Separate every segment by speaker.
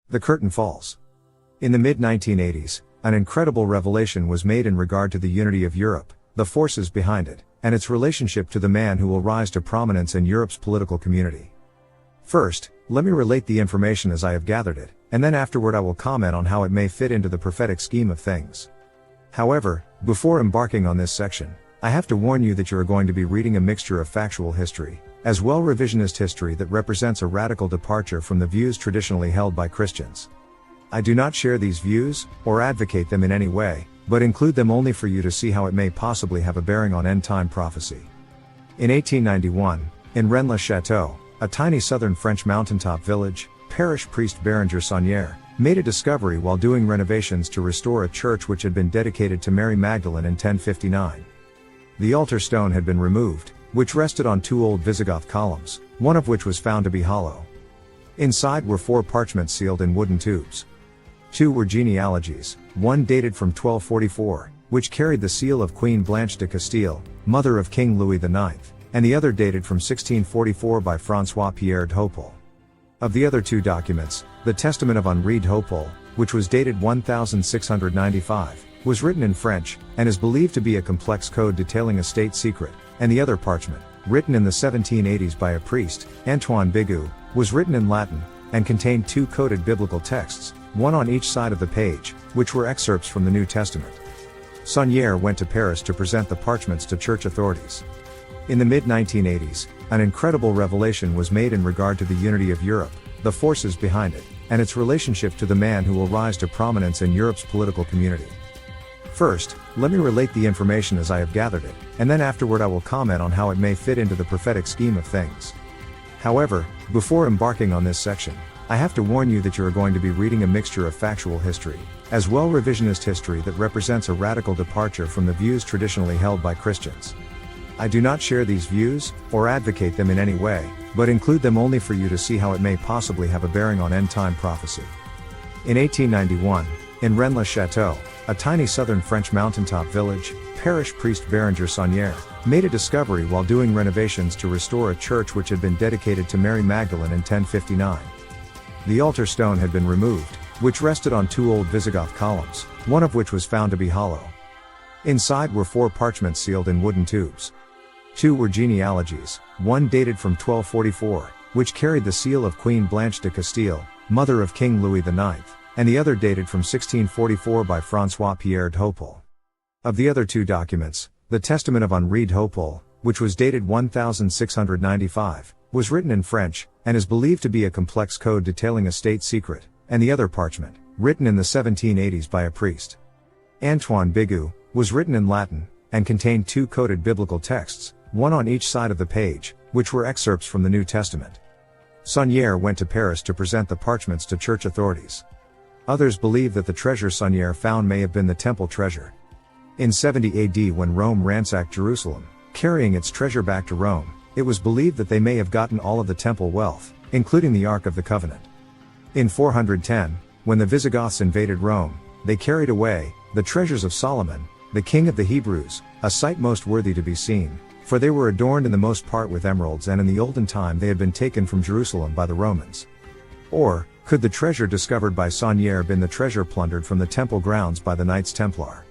Speaker 1: The curtain falls. In the mid-1980s, an incredible revelation was made in regard to the unity of Europe, the forces behind it, and its relationship to the man who will rise to prominence in Europe's political community. First, let me relate the information as I have gathered it, and then afterward I will comment on how it may fit into the prophetic scheme of things. However, before embarking on this section, I have to warn you that you are going to be reading a mixture of factual history, as well revisionist history that represents a radical departure from the views traditionally held by Christians. I do not share these views, or advocate them in any way, but include them only for you to see how it may possibly have a bearing on end-time prophecy. In 1891, in Rennes-le-Chateau, a tiny southern French mountaintop village, parish priest Prieure de Sion made a discovery while doing renovations to restore a church which had been dedicated to Mary Magdalene in 1059. The altar stone had been removed, which rested on two old Visigoth columns, one of which was found to be hollow. Inside were 4 parchments sealed in wooden tubes. 2 were genealogies, one dated from 1244, which carried the seal of Queen Blanche de Castile, mother of King Louis IX, and the other dated from 1644 by François Pierre d'Hautpoul. Of the other 2 documents, the Testament of Henri d'Hautpoul, which was dated 1695, was written in French, and is believed to be a complex code detailing a state secret, and the other parchment, written in the 1780s by a priest, Antoine Bigot, was written in Latin, and contained 2 coded biblical texts, one on each side of the page, which were excerpts from the New Testament. Saunière went to Paris to present the parchments to church authorities. In the mid-1980s, an incredible revelation was made in regard to the unity of Europe, the forces behind it, and its relationship to the man who will rise to prominence in Europe's political community. First, let me relate the information as I have gathered it, and then afterward I will comment on how it may fit into the prophetic scheme of things. However, before embarking on this section, I have to warn you that you are going to be reading a mixture of factual history, as well revisionist history that represents a radical departure from the views traditionally held by Christians. I do not share these views, or advocate them in any way, but include them only for you to see how it may possibly have a bearing on end-time prophecy. In 1891, in Rennes-le-Chateau, a tiny southern French mountaintop village, parish priest Prieure de Sion made a discovery while doing renovations to restore a church which had been dedicated to Mary Magdalene in 1059. The altar stone had been removed, which rested on 2 old Visigoth columns, one of which was found to be hollow. Inside were 4 parchments sealed in wooden tubes. 2 were genealogies, one dated from 1244, which carried the seal of Queen Blanche de Castile, mother of King Louis IX, and the other dated from 1644 by François Pierre d'Hautpoul. Of the other 2 documents, the Testament of Henri d'Hautpoul, which was dated 1695, was written in French, and is believed to be a complex code detailing a state secret, and the other parchment, written in the 1780s by a priest, Antoine Bigot, was written in Latin, and contained 2 coded biblical texts, one on each side of the page, which were excerpts from the New Testament. Saunière went to Paris to present the parchments to church authorities. Others believe that the treasure Saunière found may have been the temple treasure. In 70 AD, when Rome ransacked Jerusalem, carrying its treasure back to Rome, it was believed that they may have gotten all of the temple wealth, including the Ark of the Covenant. In 410, when the Visigoths invaded Rome, they carried away the treasures of Solomon, the king of the Hebrews, a sight most worthy to be seen, for they were adorned in the most part with emeralds, and in the olden time they had been taken from Jerusalem by the Romans. Or, could the treasure discovered by Saunière been the treasure plundered from the temple grounds by the Knights Templar?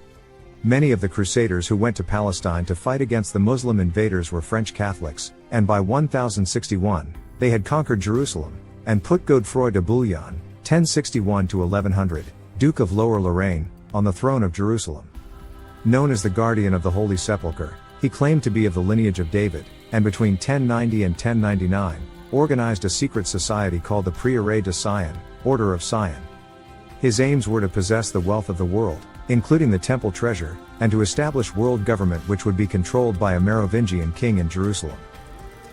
Speaker 1: Many of the Crusaders who went to Palestine to fight against the Muslim invaders were French Catholics, and by 1061, they had conquered Jerusalem, and put Godefroy de Bouillon, 1061 to 1100, Duke of Lower Lorraine, on the throne of Jerusalem. Known as the Guardian of the Holy Sepulchre, he claimed to be of the lineage of David, and between 1090 and 1099, organized a secret society called the Prieure de Sion, Order of Sion. His aims were to possess the wealth of the world, including the temple treasure, and to establish world government which would be controlled by a Merovingian king in Jerusalem.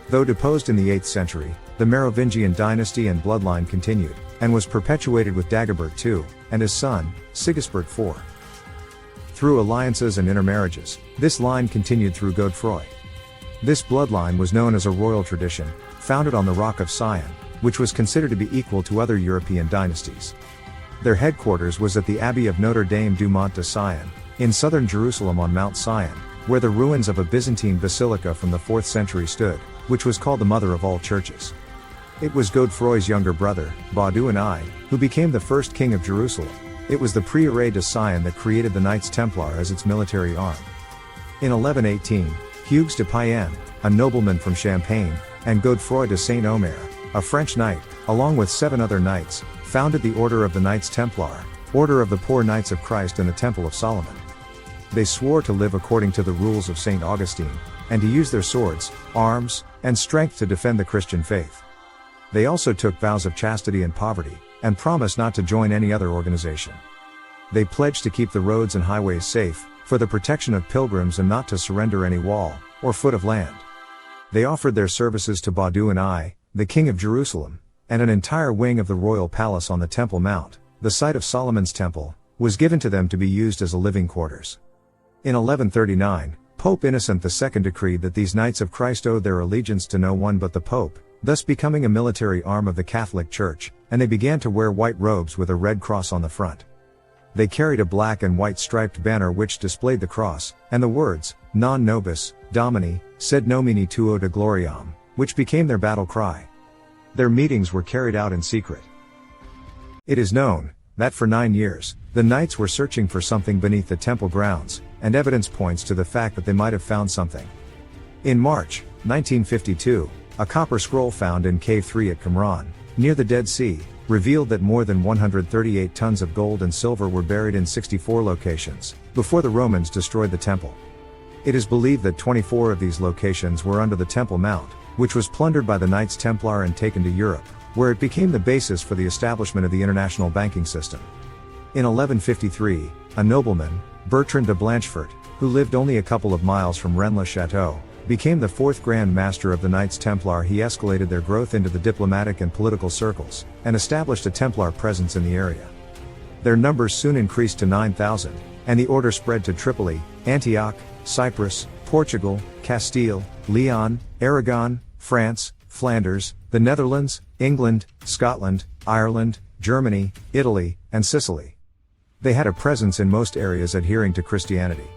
Speaker 1: Though deposed in the 8th century, the Merovingian dynasty and bloodline continued, and was perpetuated with Dagobert II, and his son, Sigisbert IV. Through alliances and intermarriages, this line continued through Godefroy. This bloodline was known as a royal tradition, founded on the Rock of Sion, which was considered to be equal to other European dynasties. Their headquarters was at the Abbey of Notre Dame du Mont de Sion, in southern Jerusalem on Mount Sion, where the ruins of a Byzantine basilica from the 4th century stood, which was called the Mother of all Churches. It was Godefroy's younger brother, Baudouin I, who became the first king of Jerusalem. It was the Prieure de Sion that created the Knights Templar as its military arm. In 1118, Hugues de Payenne, a nobleman from Champagne, and Godefroy de Saint-Omer, a French knight, along with 7 other knights, founded the Order of the Knights Templar, Order of the Poor Knights of Christ in the Temple of Solomon. They swore to live according to the rules of St. Augustine, and to use their swords, arms, and strength to defend the Christian faith. They also took vows of chastity and poverty, and promised not to join any other organization. They pledged to keep the roads and highways safe, for the protection of pilgrims, and not to surrender any wall, or foot of land. They offered their services to Baudouin I, the king of Jerusalem, and an entire wing of the royal palace on the Temple Mount, the site of Solomon's temple, was given to them to be used as a living quarters. In 1139, Pope Innocent II decreed that these Knights of Christ owed their allegiance to no one but the Pope, thus becoming a military arm of the Catholic Church, and they began to wear white robes with a red cross on the front. They carried a black and white striped banner which displayed the cross, and the words, Non nobis, Domini, sed nomini tuo de gloriam, which became their battle cry. Their meetings were carried out in secret. It is known that for 9 years, the Knights were searching for something beneath the temple grounds, and evidence points to the fact that they might have found something. In March 1952, a copper scroll found in Cave 3 at Qumran, near the Dead Sea, revealed that more than 138 tons of gold and silver were buried in 64 locations, before the Romans destroyed the temple. It is believed that 24 of these locations were under the Temple Mount, which was plundered by the Knights Templar and taken to Europe, where it became the basis for the establishment of the international banking system. In 1153, a nobleman, Bertrand de Blanchefort, who lived only a couple of miles from Rennes-le-Chateau, became the 4th Grand Master of the Knights Templar. He escalated their growth into the diplomatic and political circles, and established a Templar presence in the area. Their numbers soon increased to 9,000, and the order spread to Tripoli, Antioch, Cyprus, Portugal, Castile, Leon, Aragon, France, Flanders, the Netherlands, England, Scotland, Ireland, Germany, Italy, and Sicily. They had a presence in most areas adhering to Christianity.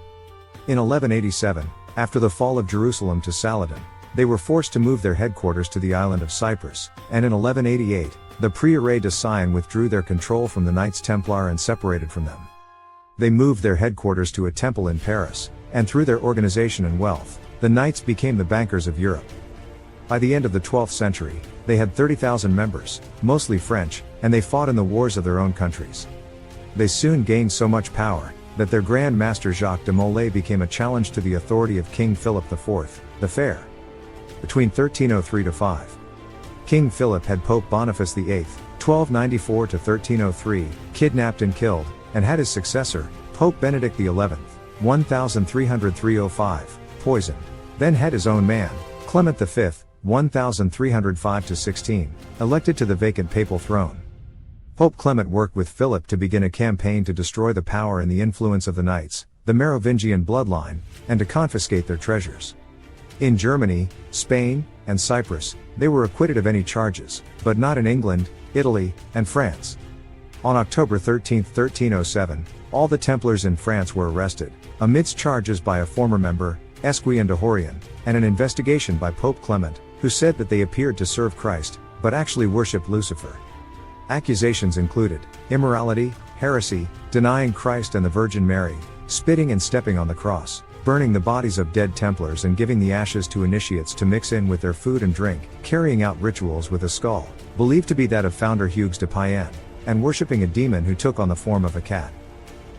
Speaker 1: In 1187, after the fall of Jerusalem to Saladin, they were forced to move their headquarters to the island of Cyprus, and in 1188, the Prieure de Sion withdrew their control from the Knights Templar and separated from them. They moved their headquarters to a temple in Paris, and through their organization and wealth, the Knights became the bankers of Europe. By the end of the 12th century, they had 30,000 members, mostly French, and they fought in the wars of their own countries. They soon gained so much power that their Grand Master Jacques de Molay became a challenge to the authority of King Philip IV, the Fair. Between 1303-5, King Philip had Pope Boniface VIII, 1294-1303, kidnapped and killed, and had his successor, Pope Benedict XI, 1303-05, poisoned. Then had his own man, Clement V, 1305-16, elected to the vacant papal throne. Pope Clement worked with Philip to begin a campaign to destroy the power and the influence of the Knights, the Merovingian bloodline, and to confiscate their treasures. In Germany, Spain, and Cyprus, they were acquitted of any charges, but not in England, Italy, and France. On October 13, 1307, all the Templars in France were arrested, amidst charges by a former member, Esquien de Horion, and an investigation by Pope Clement, who said that they appeared to serve Christ, but actually worshipped Lucifer. Accusations included immorality, heresy, denying Christ and the Virgin Mary, spitting and stepping on the cross, burning the bodies of dead Templars and giving the ashes to initiates to mix in with their food and drink, carrying out rituals with a skull, believed to be that of founder Hugues de Payenne, and worshipping a demon who took on the form of a cat.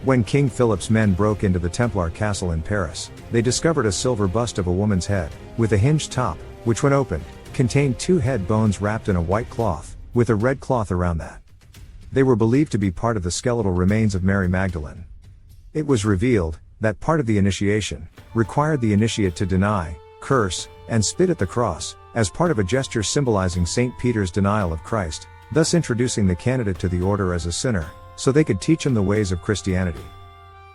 Speaker 1: When King Philip's men broke into the Templar castle in Paris, they discovered a silver bust of a woman's head, with a hinged top, which when opened, contained 2 head bones wrapped in a white cloth, with a red cloth around that. They were believed to be part of the skeletal remains of Mary Magdalene. It was revealed that part of the initiation required the initiate to deny, curse, and spit at the cross, as part of a gesture symbolizing St. Peter's denial of Christ, thus introducing the candidate to the order as a sinner, so they could teach him the ways of Christianity.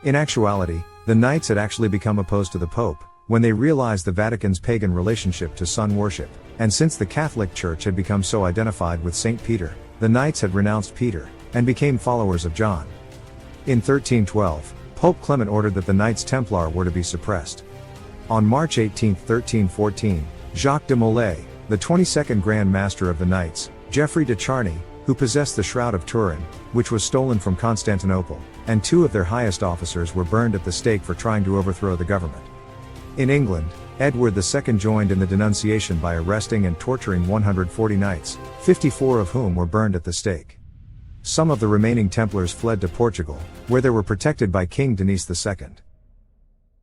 Speaker 1: In actuality, the Knights had actually become opposed to the Pope, when they realized the Vatican's pagan relationship to sun worship, and since the Catholic Church had become so identified with St. Peter, the Knights had renounced Peter, and became followers of John. In 1312, Pope Clement ordered that the Knights Templar were to be suppressed. On March 18, 1314, Jacques de Molay, the The 22nd Grand Master of the Knights, Geoffrey de Charny, who possessed the Shroud of Turin, which was stolen from Constantinople, and 2 of their highest officers were burned at the stake for trying to overthrow the government. In England, Edward II joined in the denunciation by arresting and torturing 140 knights, 54 of whom were burned at the stake. Some of the remaining Templars fled to Portugal, where they were protected by King Denis II.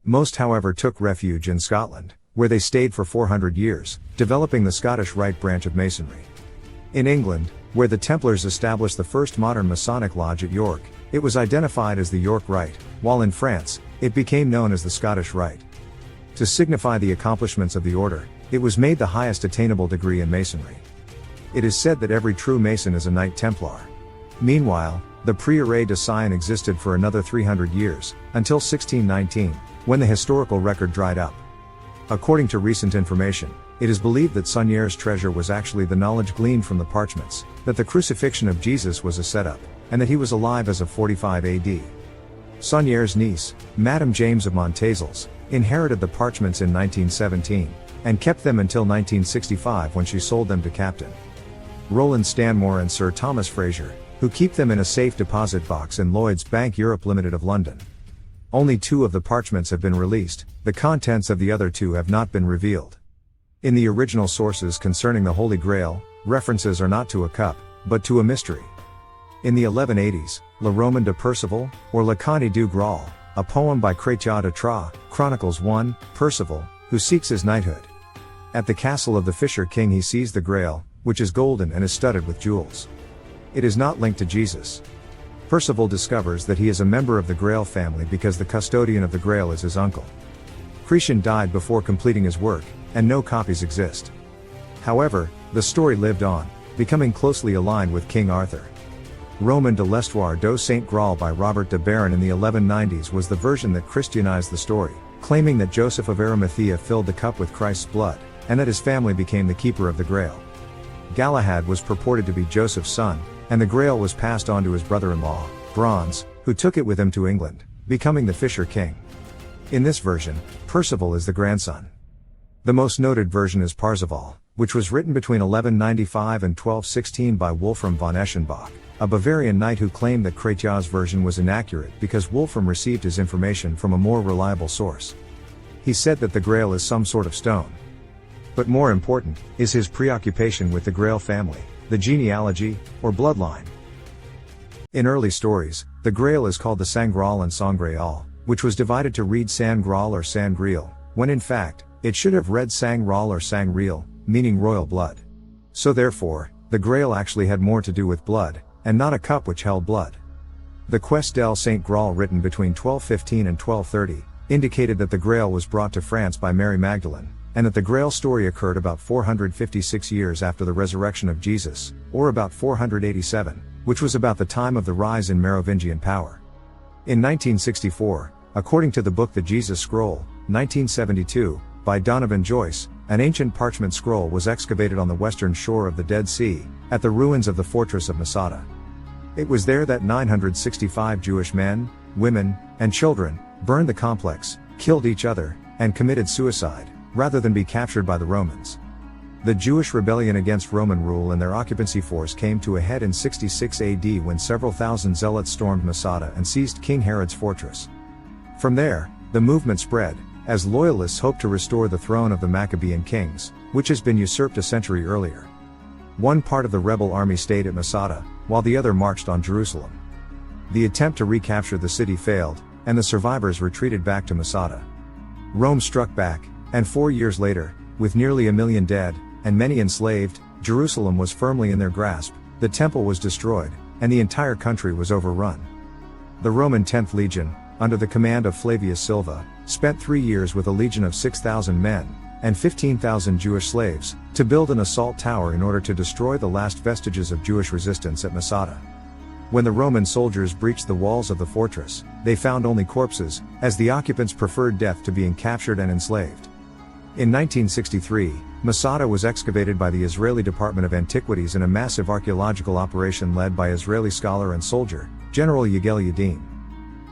Speaker 1: Most, however, took refuge in Scotland, where they stayed for 400 years, developing the Scottish Rite branch of Masonry. In England, where the Templars established the first modern Masonic lodge at York, it was identified as the York Rite, while in France, it became known as the Scottish Rite. To signify the accomplishments of the order, it was made the highest attainable degree in Masonry. It is said that every true Mason is a Knight Templar. Meanwhile, the Prieure de Sion existed for another 300 years, until 1619, when the historical record dried up. According to recent information, it is believed that Saunier's treasure was actually the knowledge gleaned from the parchments, that the crucifixion of Jesus was a setup, and that he was alive as of 45 AD. Saunier's niece, Madame James of Montazels, inherited the parchments in 1917, and kept them until 1965 when she sold them to Captain Roland Stanmore and Sir Thomas Fraser, who keep them in a safe deposit box in Lloyds Bank Europe Limited of London. Only 2 of the parchments have been released, the contents of the other 2 have not been revealed. In the original sources concerning the Holy Grail, references are not to a cup, but to a mystery. In the 1180s, Le Roman de Perceval, or Le Conte du Graal, a poem by Chrétien de Troyes, chronicles one, Perceval, who seeks his knighthood. At the castle of the Fisher King he sees the Grail, which is golden and is studded with jewels. It is not linked to Jesus. Perceval discovers that he is a member of the Grail family because the custodian of the Grail is his uncle. Chrétien died before completing his work, and no copies exist. However, the story lived on, becoming closely aligned with King Arthur. Roman de l'Histoire de Saint Graal by Robert de Baron in the 1190s was the version that Christianized the story, claiming that Joseph of Arimathea filled the cup with Christ's blood, and that his family became the keeper of the Grail. Galahad was purported to be Joseph's son, and the Grail was passed on to his brother-in-law, Bronze, who took it with him to England, becoming the Fisher King. In this version, Perceval is the grandson. The most noted version is Parzival, which was written between 1195 and 1216 by Wolfram von Eschenbach, a Bavarian knight who claimed that Chrétien's version was inaccurate because Wolfram received his information from a more reliable source. He said that the Grail is some sort of stone. But more important, is his preoccupation with the Grail family, the genealogy, or bloodline. In early stories, the Grail is called the Sangreal and Sangreal, which was divided to read Sangreal or Sangreal, when in fact, it should have read Sangreal or Sangreal, meaning royal blood. So therefore, the Grail actually had more to do with blood, and not a cup which held blood. The Quest del Saint Graal written between 1215 and 1230, indicated that the Grail was brought to France by Mary Magdalene, and that the Grail story occurred about 456 years after the resurrection of Jesus, or about 487, which was about the time of the rise in Merovingian power. In 1964, according to the book The Jesus Scroll, 1972, by Donovan Joyce, an ancient parchment scroll was excavated on the western shore of the Dead Sea, at the ruins of the fortress of Masada. It was there that 965 Jewish men, women, and children burned the complex, killed each other, and committed suicide, rather than be captured by the Romans. The Jewish rebellion against Roman rule and their occupancy force came to a head in 66 AD when several thousand zealots stormed Masada and seized King Herod's fortress. From there, the movement spread, as loyalists hoped to restore the throne of the Maccabean kings, which has been usurped a century earlier. One part of the rebel army stayed at Masada, while the other marched on Jerusalem. The attempt to recapture the city failed, and the survivors retreated back to Masada. Rome struck back, and 4 years later, with nearly 1 million dead, and many enslaved, Jerusalem was firmly in their grasp, the temple was destroyed, and the entire country was overrun. The Roman 10th Legion, under the command of Flavius Silva, spent 3 years with a legion of 6,000 men, and 15,000 Jewish slaves, to build an assault tower in order to destroy the last vestiges of Jewish resistance at Masada. When the Roman soldiers breached the walls of the fortress, they found only corpses, as the occupants preferred death to being captured and enslaved. In 1963, Masada was excavated by the Israeli Department of Antiquities in a massive archaeological operation led by Israeli scholar and soldier, General Yigal Yadin.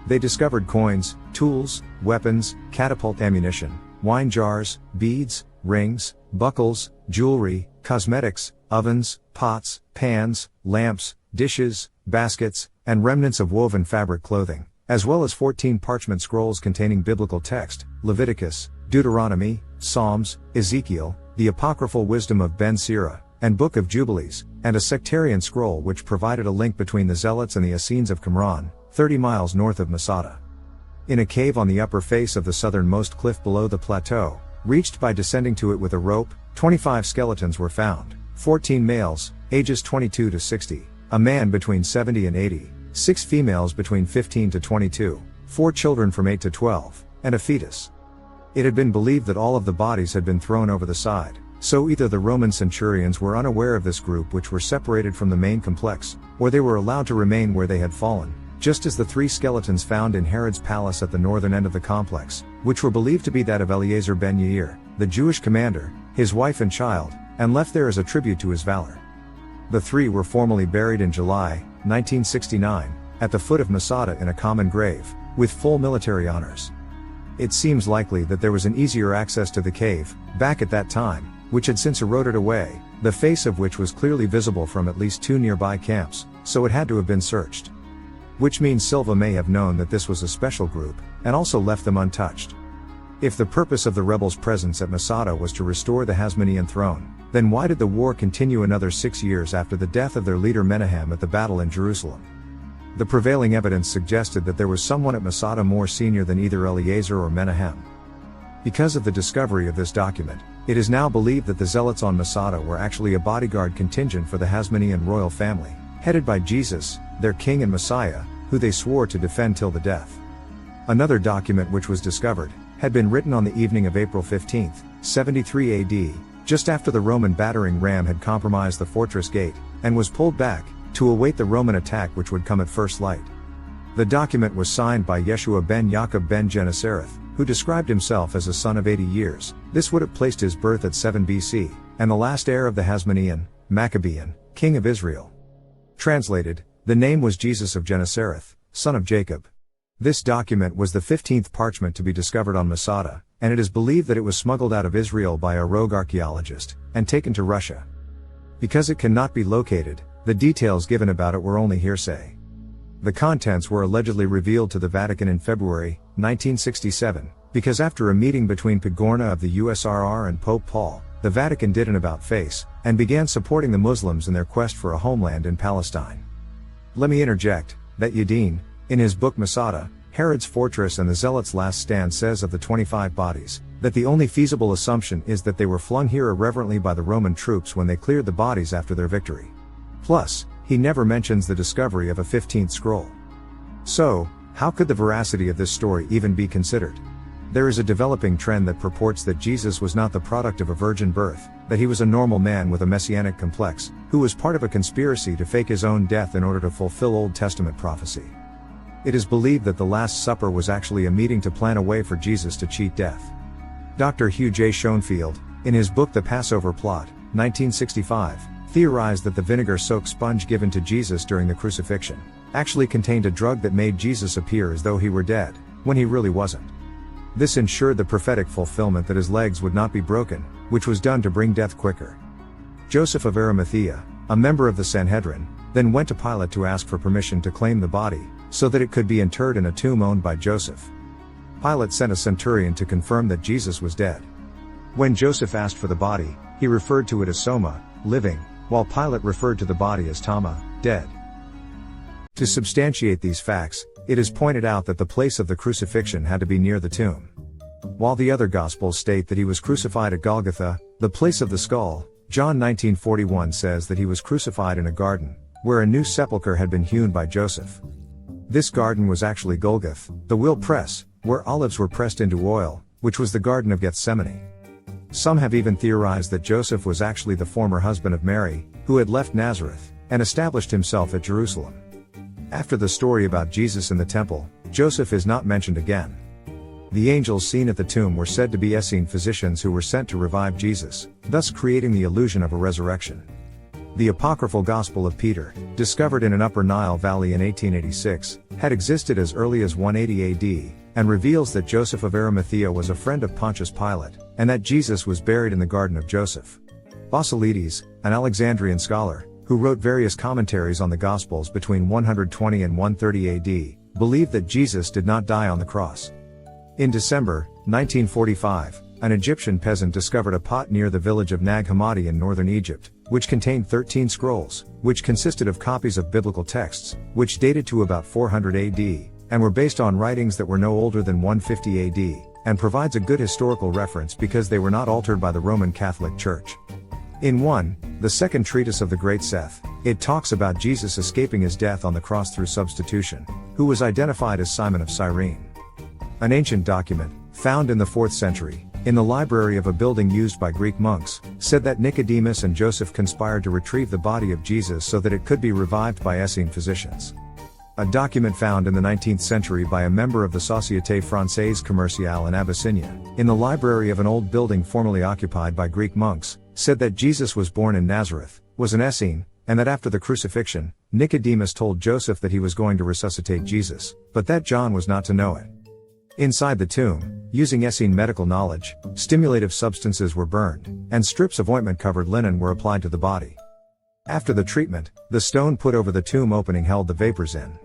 Speaker 1: They discovered coins, tools, weapons, catapult ammunition, wine jars, beads, rings, buckles, jewelry, cosmetics, ovens, pots, pans, lamps, dishes, baskets, and remnants of woven fabric clothing, as well as 14 parchment scrolls containing biblical text, Leviticus, Deuteronomy, Psalms, Ezekiel, the apocryphal wisdom of Ben Sira, and Book of Jubilees, and a sectarian scroll which provided a link between the Zealots and the Essenes of Qumran, 30 miles north of Masada. In a cave on the upper face of the southernmost cliff below the plateau, reached by descending to it with a rope, 25 skeletons were found, 14 males, ages 22 to 60, a man between 70 and 80, 6 females between 15 to 22, 4 children from 8 to 12, and a fetus. It had been believed that all of the bodies had been thrown over the side, so either the Roman centurions were unaware of this group which were separated from the main complex, or they were allowed to remain where they had fallen, just as the 3 skeletons found in Herod's palace at the northern end of the complex, which were believed to be that of Eleazar ben Yair, the Jewish commander, his wife and child, and left there as a tribute to his valor. The 3 were formally buried in July, 1969, at the foot of Masada in a common grave, with full military honors. It seems likely that there was an easier access to the cave, back at that time, which had since eroded away, the face of which was clearly visible from at least 2 nearby camps, so it had to have been searched. Which means Silva may have known that this was a special group, and also left them untouched. If the purpose of the rebels' presence at Masada was to restore the Hasmonean throne, then why did the war continue another 6 years after the death of their leader Menahem at the battle in Jerusalem? The prevailing evidence suggested that there was someone at Masada more senior than either Eleazar or Menahem. Because of the discovery of this document, it is now believed that the Zealots on Masada were actually a bodyguard contingent for the Hasmonean royal family, headed by Jesus, their king and Messiah, who they swore to defend till the death. Another document which was discovered, had been written on the evening of April 15, 73 AD, just after the Roman battering ram had compromised the fortress gate, and was pulled back, to await the Roman attack which would come at first light. The document was signed by Yeshua ben Yaakov ben Genesareth, who described himself as a son of 80 years, this would have placed his birth at 7 BC, and the last heir of the Hasmonean, Maccabean, king of Israel. Translated, the name was Jesus of Genesareth, son of Jacob. This document was the 15th parchment to be discovered on Masada, and it is believed that it was smuggled out of Israel by a rogue archaeologist, and taken to Russia. Because it cannot be located, the details given about it were only hearsay. The contents were allegedly revealed to the Vatican in February, 1967, because after a meeting between Pigorna of the USRR and Pope Paul, the Vatican did an about-face, and began supporting the Muslims in their quest for a homeland in Palestine. Let me interject, that Yadin, in his book Masada, Herod's Fortress and the Zealots' Last Stand says of the 25 bodies, that the only feasible assumption is that they were flung here irreverently by the Roman troops when they cleared the bodies after their victory. Plus, he never mentions the discovery of a 15th scroll. So, how could the veracity of this story even be considered? There is a developing trend that purports that Jesus was not the product of a virgin birth, that he was a normal man with a messianic complex, who was part of a conspiracy to fake his own death in order to fulfill Old Testament prophecy. It is believed that the Last Supper was actually a meeting to plan a way for Jesus to cheat death. Dr. Hugh J. Schoenfield, in his book The Passover Plot, 1965, theorized that the vinegar-soaked sponge given to Jesus during the crucifixion actually contained a drug that made Jesus appear as though he were dead, when he really wasn't. This ensured the prophetic fulfillment that his legs would not be broken, which was done to bring death quicker. Joseph of Arimathea, a member of the Sanhedrin, then went to Pilate to ask for permission to claim the body, so that it could be interred in a tomb owned by Joseph. Pilate sent a centurion to confirm that Jesus was dead. When Joseph asked for the body, he referred to it as soma, living, while Pilate referred to the body as tama, dead. To substantiate these facts, it is pointed out that the place of the crucifixion had to be near the tomb. While the other Gospels state that he was crucified at Golgotha, the place of the skull, John 19:41 says that he was crucified in a garden, where a new sepulchre had been hewn by Joseph. This garden was actually Golgoth, the wheel press, where olives were pressed into oil, which was the Garden of Gethsemane. Some have even theorized that Joseph was actually the former husband of Mary, who had left Nazareth, and established himself at Jerusalem. After the story about Jesus in the temple, Joseph is not mentioned again. The angels seen at the tomb were said to be Essene physicians who were sent to revive Jesus, thus creating the illusion of a resurrection. The apocryphal Gospel of Peter, discovered in an Upper Nile valley in 1886, had existed as early as 180 AD, and reveals that Joseph of Arimathea was a friend of Pontius Pilate, and that Jesus was buried in the garden of Joseph. Basilides, an Alexandrian scholar, who wrote various commentaries on the Gospels between 120 and 130 AD, believed that Jesus did not die on the cross. In December 1945, an Egyptian peasant discovered a pot near the village of Nag Hammadi in northern Egypt, which contained 13 scrolls, which consisted of copies of biblical texts, which dated to about 400 AD, and were based on writings that were no older than 150 AD, and provides a good historical reference because they were not altered by the Roman Catholic Church. In the second treatise of the Great Seth, it talks about Jesus escaping his death on the cross through substitution, who was identified as Simon of Cyrene. An ancient document, found in the 4th century, in the library of a building used by Greek monks, said that Nicodemus and Joseph conspired to retrieve the body of Jesus so that it could be revived by Essene physicians. A document found in the 19th century by a member of the Société Française Commerciale in Abyssinia, in the library of an old building formerly occupied by Greek monks, said that Jesus was born in Nazareth, was an Essene, and that after the crucifixion, Nicodemus told Joseph that he was going to resuscitate Jesus, but that John was not to know it. Inside the tomb, using Essene medical knowledge, stimulative substances were burned, and strips of ointment-covered linen were applied to the body. After the treatment, the stone put over the tomb opening held the vapors in.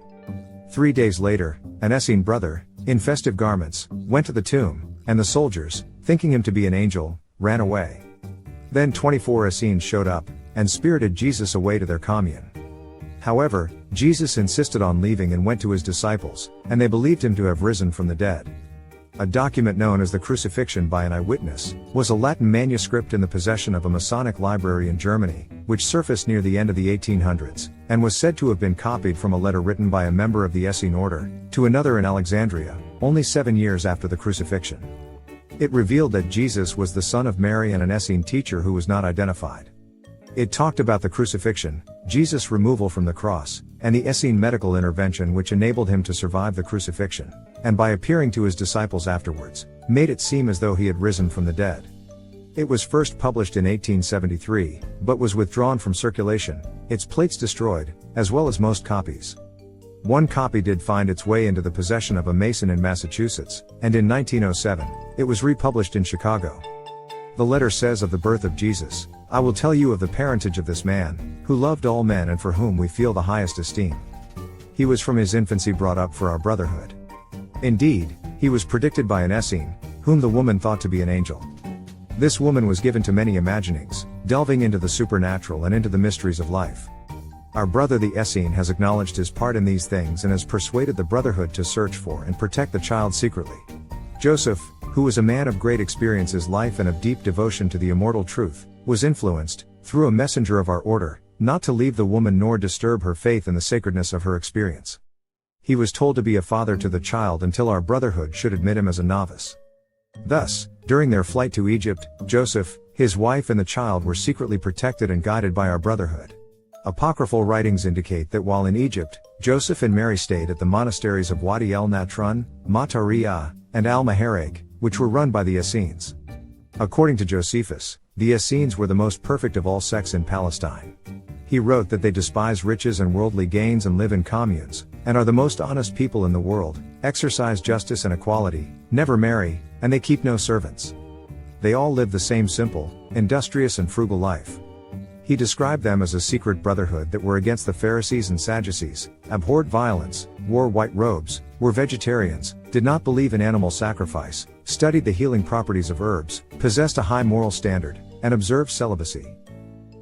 Speaker 1: 3 days later, an Essene brother, in festive garments, went to the tomb, and the soldiers, thinking him to be an angel, ran away. Then 24 Essenes showed up, and spirited Jesus away to their commune. However, Jesus insisted on leaving and went to his disciples, and they believed him to have risen from the dead. A document known as the Crucifixion by an Eyewitness, was a Latin manuscript in the possession of a Masonic library in Germany, which surfaced near the end of the 1800s, and was said to have been copied from a letter written by a member of the Essene order, to another in Alexandria, only 7 years after the crucifixion. It revealed that Jesus was the son of Mary and an Essene teacher who was not identified. It talked about the crucifixion, Jesus' removal from the cross, and the Essene medical intervention which enabled him to survive the crucifixion, and by appearing to his disciples afterwards, made it seem as though he had risen from the dead. It was first published in 1873, but was withdrawn from circulation, its plates destroyed, as well as most copies. One copy did find its way into the possession of a Mason in Massachusetts, and in 1907, it was republished in Chicago. The letter says of the birth of Jesus, "I will tell you of the parentage of this man, who loved all men and for whom we feel the highest esteem. He was from his infancy brought up for our brotherhood. Indeed, he was predicted by an Essene, whom the woman thought to be an angel. This woman was given to many imaginings, delving into the supernatural and into the mysteries of life. Our brother the Essene has acknowledged his part in these things and has persuaded the brotherhood to search for and protect the child secretly. Joseph, who was a man of great experiences life and of deep devotion to the immortal truth, was influenced, through a messenger of our order, not to leave the woman nor disturb her faith in the sacredness of her experience. He was told to be a father to the child until our brotherhood should admit him as a novice. Thus, during their flight to Egypt, Joseph, his wife and the child were secretly protected and guided by our brotherhood. Apocryphal writings indicate that while in Egypt, Joseph and Mary stayed at the monasteries of Wadi el-Natron, Matariah, and al-Mahareg, which were run by the Essenes. According to Josephus, the Essenes were the most perfect of all sects in Palestine. He wrote that they despise riches and worldly gains and live in communes, and are the most honest people in the world, exercise justice and equality, never marry, and they keep no servants. They all live the same simple, industrious and frugal life. He described them as a secret brotherhood that were against the Pharisees and Sadducees, abhorred violence, wore white robes, were vegetarians, did not believe in animal sacrifice, studied the healing properties of herbs, possessed a high moral standard, and observed celibacy.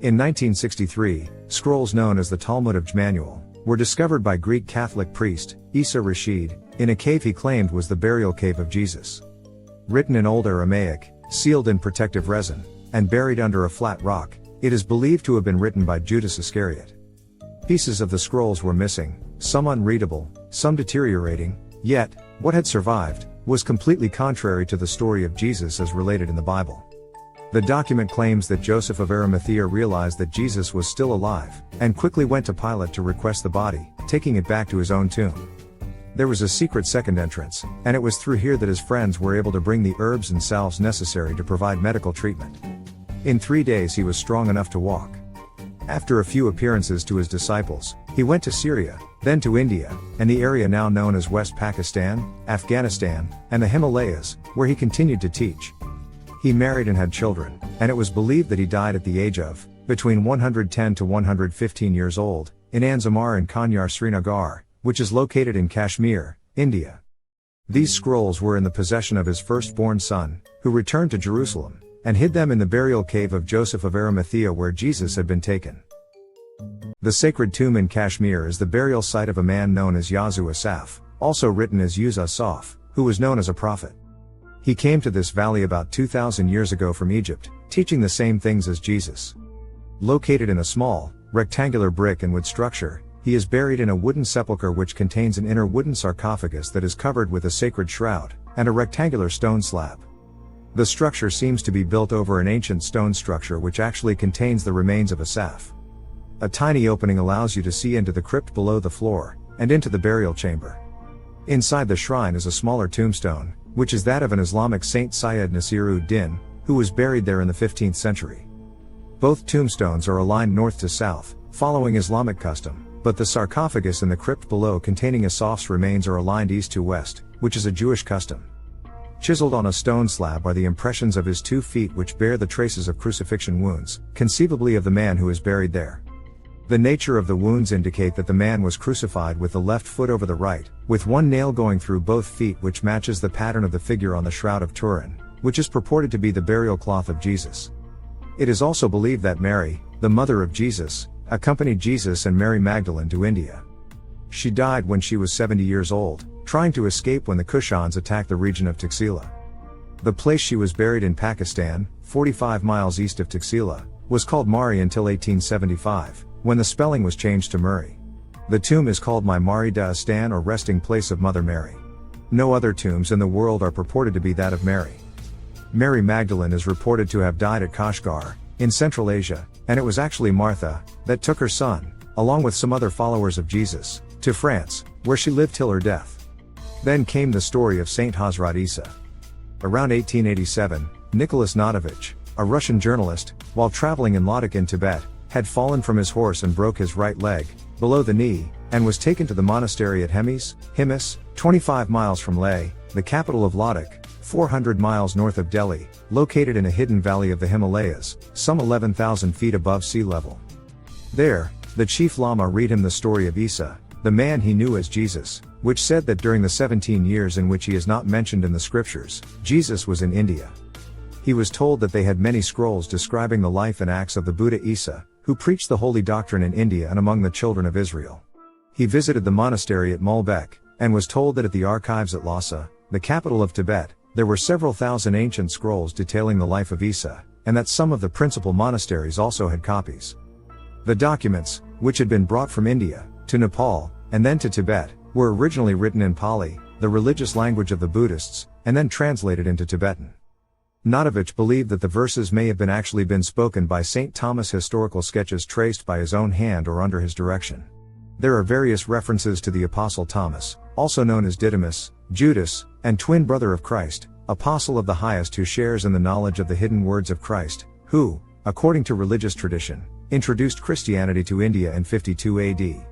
Speaker 1: In 1963, scrolls known as the Talmud of Jmanuel were discovered by Greek Catholic priest, Isa Rashid, in a cave he claimed was the burial cave of Jesus. Written in Old Aramaic, sealed in protective resin, and buried under a flat rock, it is believed to have been written by Judas Iscariot. Pieces of the scrolls were missing, some unreadable, some deteriorating, yet, what had survived, was completely contrary to the story of Jesus as related in the Bible. The document claims that Joseph of Arimathea realized that Jesus was still alive, and quickly went to Pilate to request the body, taking it back to his own tomb. There was a secret second entrance, and it was through here that his friends were able to bring the herbs and salves necessary to provide medical treatment. In 3 days he was strong enough to walk. After a few appearances to his disciples, he went to Syria, then to India, and the area now known as West Pakistan, Afghanistan, and the Himalayas, where he continued to teach. He married and had children, and it was believed that he died at the age of between 110 to 115 years old, in Anzamar in Kanyar Srinagar, which is located in Kashmir, India. These scrolls were in the possession of his firstborn son, who returned to Jerusalem, and hid them in the burial cave of Joseph of Arimathea where Jesus had been taken. The sacred tomb in Kashmir is the burial site of a man known as Yazu Asaf, also written as Yuz Asaf, who was known as a prophet. He came to this valley about 2,000 years ago from Egypt, teaching the same things as Jesus. Located in a small, rectangular brick and wood structure, he is buried in a wooden sepulchre which contains an inner wooden sarcophagus that is covered with a sacred shroud, and a rectangular stone slab. The structure seems to be built over an ancient stone structure which actually contains the remains of Asaph. A tiny opening allows you to see into the crypt below the floor, and into the burial chamber. Inside the shrine is a smaller tombstone, which is that of an Islamic saint Sayyid Nasir-ud-Din, who was buried there in the 15th century. Both tombstones are aligned north to south, following Islamic custom, but the sarcophagus in the crypt below containing Asaf's remains are aligned east to west, which is a Jewish custom. Chiseled on a stone slab are the impressions of his 2 feet which bear the traces of crucifixion wounds, conceivably of the man who is buried there. The nature of the wounds indicate that the man was crucified with the left foot over the right, with 1 nail going through both feet which matches the pattern of the figure on the Shroud of Turin, which is purported to be the burial cloth of Jesus. It is also believed that Mary, the mother of Jesus, accompanied Jesus and Mary Magdalene to India. She died when she was 70 years old, trying to escape when the Kushans attacked the region of Taxila. The place she was buried in Pakistan, 45 miles east of Taxila, was called Mari until 1875, when the spelling was changed to Murray. The tomb is called Mari da Astan or resting place of Mother Mary. No other tombs in the world are purported to be that of Mary. Mary Magdalene is reported to have died at Kashgar, in Central Asia, and it was actually Martha that took her son, along with some other followers of Jesus, to France, where she lived till her death. Then came the story of Saint Hazrat Isa. Around 1887, Nicholas Nadovich, a Russian journalist, while traveling in Ladakh in Tibet, had fallen from his horse and broke his right leg, below the knee, and was taken to the monastery at Himis, 25 miles from Leh, the capital of Ladakh, 400 miles north of Delhi, located in a hidden valley of the Himalayas, some 11,000 feet above sea level. There, the chief Lama read him the story of Isa, the man he knew as Jesus, which said that during the 17 years in which he is not mentioned in the scriptures, Jesus was in India. He was told that they had many scrolls describing the life and acts of the Buddha Isa, who preached the holy doctrine in India and among the children of Israel. He visited the monastery at Malbec, and was told that at the archives at Lhasa, the capital of Tibet, there were several thousand ancient scrolls detailing the life of Isa, and that some of the principal monasteries also had copies. The documents, which had been brought from India, to Nepal, and then to Tibet, were originally written in Pali, the religious language of the Buddhists, and then translated into Tibetan. Nadovich believed that the verses may have been actually been spoken by St. Thomas, historical sketches traced by his own hand or under his direction. There are various references to the Apostle Thomas, also known as Didymus, Judas, and twin brother of Christ, apostle of the highest who shares in the knowledge of the hidden words of Christ, who, according to religious tradition, introduced Christianity to India in 52 AD.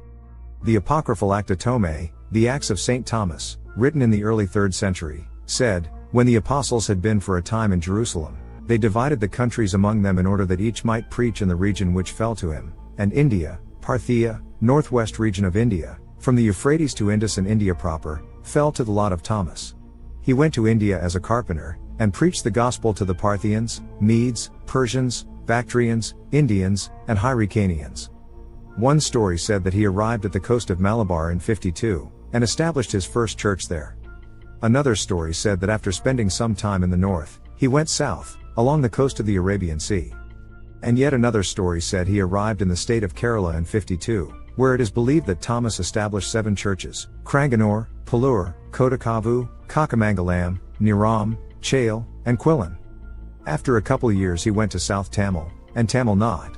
Speaker 1: The apocryphal Acta Tome, the Acts of St. Thomas, written in the early 3rd century, said, when the apostles had been for a time in Jerusalem, they divided the countries among them in order that each might preach in the region which fell to him, and India, Parthia, northwest region of India, from the Euphrates to Indus and India proper, fell to the lot of Thomas. He went to India as a carpenter, and preached the gospel to the Parthians, Medes, Persians, Bactrians, Indians, and Hyrcanians. One story said that he arrived at the coast of Malabar in 52, and established his first church there. Another story said that after spending some time in the north, he went south, along the coast of the Arabian Sea. And yet another story said he arrived in the state of Kerala in 52, where it is believed that Thomas established 7 churches, Cranganore, Pallur, Kodakavu, Kakamangalam, Niram, Chail, and Quillan. After a couple years he went to South Tamil, and Tamil Nadu.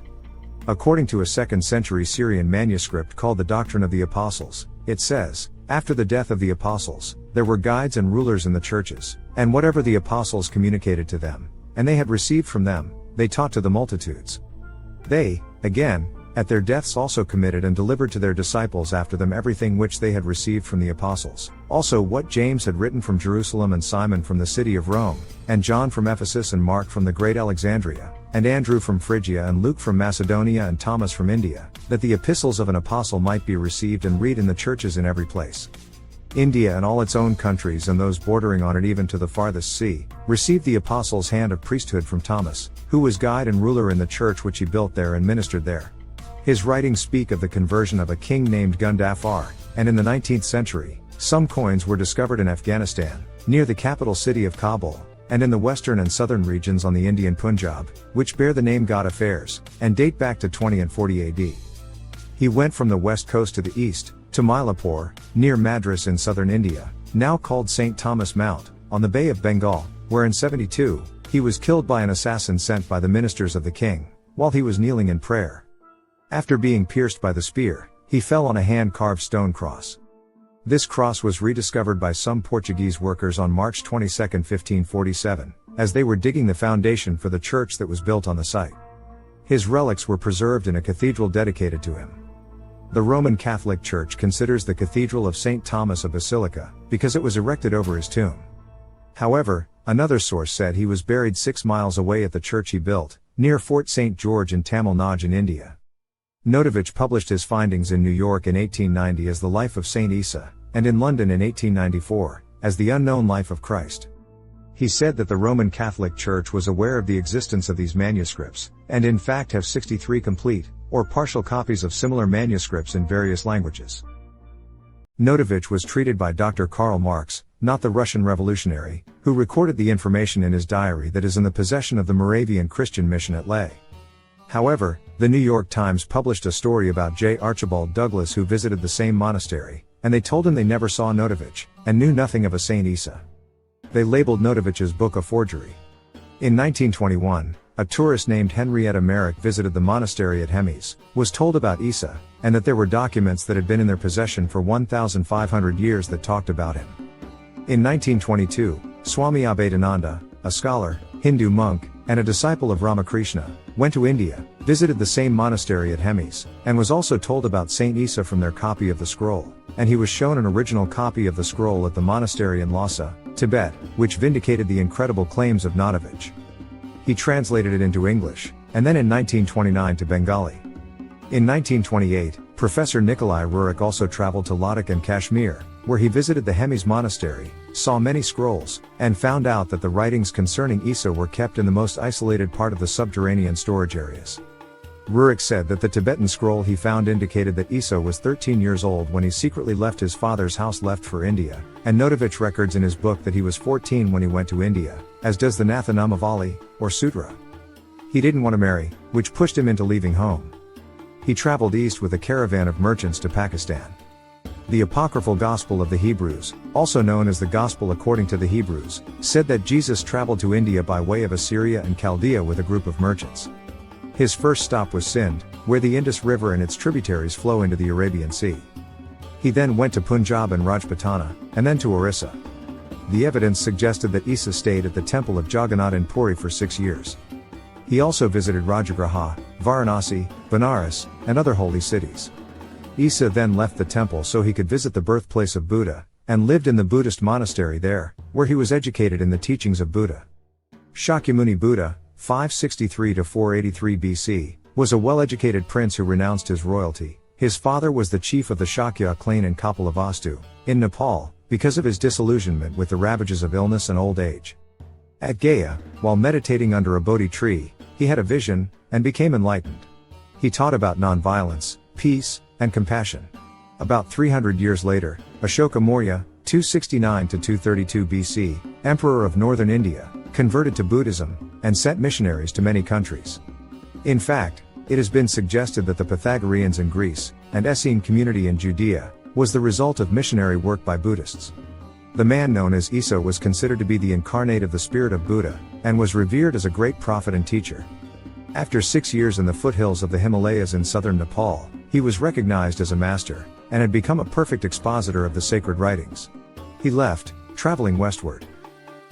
Speaker 1: According to a 2nd century Syrian manuscript called the Doctrine of the Apostles, it says, after the death of the apostles, there were guides and rulers in the churches, and whatever the apostles communicated to them, and they had received from them, they taught to the multitudes. They, again, at their deaths also committed and delivered to their disciples after them everything which they had received from the apostles, also what James had written from Jerusalem, and Simon from the city of Rome, and John from Ephesus, and Mark from the great Alexandria, and Andrew from Phrygia, and Luke from Macedonia, and Thomas from India, that the epistles of an apostle might be received and read in the churches in every place. India and all its own countries and those bordering on it even to the farthest sea, received the apostles' hand of priesthood from Thomas, who was guide and ruler in the church which he built there and ministered there. His writings speak of the conversion of a king named Gundafar, and in the 19th century, some coins were discovered in Afghanistan, near the capital city of Kabul, and in the western and southern regions on the Indian Punjab, which bear the name God Affairs, and date back to 20 and 40 AD. He went from the west coast to the east, to Mylapore, near Madras in southern India, now called St. Thomas Mount, on the Bay of Bengal, where in 72, he was killed by an assassin sent by the ministers of the king, while he was kneeling in prayer. After being pierced by the spear, he fell on a hand-carved stone cross. This cross was rediscovered by some Portuguese workers on March 22, 1547, as they were digging the foundation for the church that was built on the site. His relics were preserved in a cathedral dedicated to him. The Roman Catholic Church considers the Cathedral of St. Thomas a basilica, because it was erected over his tomb. However, another source said he was buried 6 miles away at the church he built, near Fort St. George in Tamil Nadu in India. Notovich published his findings in New York in 1890 as The Life of Saint Isa, and in London in 1894, as The Unknown Life of Christ. He said that the Roman Catholic Church was aware of the existence of these manuscripts, and in fact have 63 complete, or partial copies of similar manuscripts in various languages. Notovich was treated by Dr. Karl Marx, not the Russian revolutionary, who recorded the information in his diary that is in the possession of the Moravian Christian mission at Leh. However, the New York Times published a story about J. Archibald Douglas who visited the same monastery, and they told him they never saw Notovich, and knew nothing of a Saint Isa. They labeled Notovich's book a forgery. In 1921, a tourist named Henrietta Merrick visited the monastery at Hemis, was told about Isa, and that there were documents that had been in their possession for 1,500 years that talked about him. In 1922, Swami Abhedananda, a scholar, Hindu monk, and a disciple of Ramakrishna, went to India, visited the same monastery at Hemis, and was also told about Saint Isa from their copy of the scroll, and he was shown an original copy of the scroll at the monastery in Lhasa, Tibet, which vindicated the incredible claims of Notovich. He translated it into English, and then in 1929 to Bengali. In 1928, Professor Nikolai Rurik also traveled to Ladakh and Kashmir, where he visited the Hemis monastery, saw many scrolls, and found out that the writings concerning Isa were kept in the most isolated part of the subterranean storage areas. Rurik said that the Tibetan scroll he found indicated that Isa was 13 years old when he secretly left his father's house left for India, and Notovich records in his book that he was 14 when he went to India, as does the Nathanamavali, or Sutra. He didn't want to marry, which pushed him into leaving home. He traveled east with a caravan of merchants to Pakistan. The apocryphal Gospel of the Hebrews, also known as the Gospel according to the Hebrews, said that Jesus traveled to India by way of Assyria and Chaldea with a group of merchants. His first stop was Sindh, where the Indus River and its tributaries flow into the Arabian Sea. He then went to Punjab and Rajputana, and then to Orissa. The evidence suggested that Isa stayed at the temple of Jagannath in Puri for 6 years. He also visited Rajagraha, Varanasi, Benares, and other holy cities. Isa then left the temple so he could visit the birthplace of Buddha, and lived in the Buddhist monastery there, where he was educated in the teachings of Buddha. Shakyamuni Buddha, 563 to 483 BC, was a well-educated prince who renounced his royalty. His father was the chief of the Shakya clan in Kapilavastu, in Nepal, because of his disillusionment with the ravages of illness and old age. At Gaya, while meditating under a Bodhi tree, he had a vision, and became enlightened. He taught about non-violence, peace, and compassion. About 300 years later, Ashoka Maurya, 269 to 232 BC, emperor of northern India, converted to Buddhism, and sent missionaries to many countries. In fact, it has been suggested that the Pythagoreans in Greece, and Essene community in Judea, was the result of missionary work by Buddhists. The man known as Isa was considered to be the incarnate of the spirit of Buddha, and was revered as a great prophet and teacher. After 6 years in the foothills of the Himalayas in southern Nepal, he was recognized as a master, and had become a perfect expositor of the sacred writings. He left, traveling westward.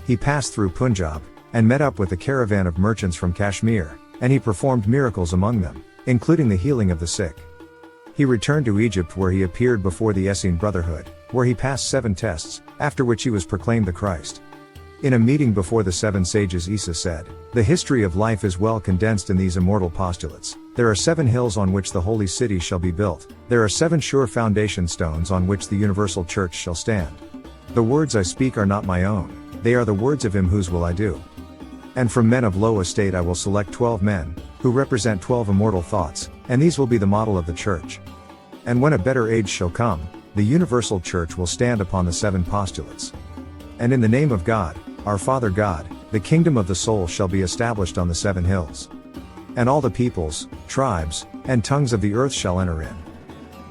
Speaker 1: He passed through Punjab, and met up with a caravan of merchants from Kashmir, and he performed miracles among them, including the healing of the sick. He returned to Egypt where he appeared before the Essene Brotherhood, where he passed 7 tests, after which he was proclaimed the Christ. In a meeting before the 7 sages, Isa said, "The history of life is well condensed in these immortal postulates. There are 7 hills on which the holy city shall be built. There are 7 sure foundation stones on which the universal church shall stand. The words I speak are not my own, they are the words of him whose will I do. And from men of low estate I will select 12 men, who represent 12 immortal thoughts, and these will be the model of the church. And when a better age shall come, the universal church will stand upon the 7 postulates. And in the name of God, our Father God, the kingdom of the soul shall be established on the 7 hills. And all the peoples, tribes, and tongues of the earth shall enter in.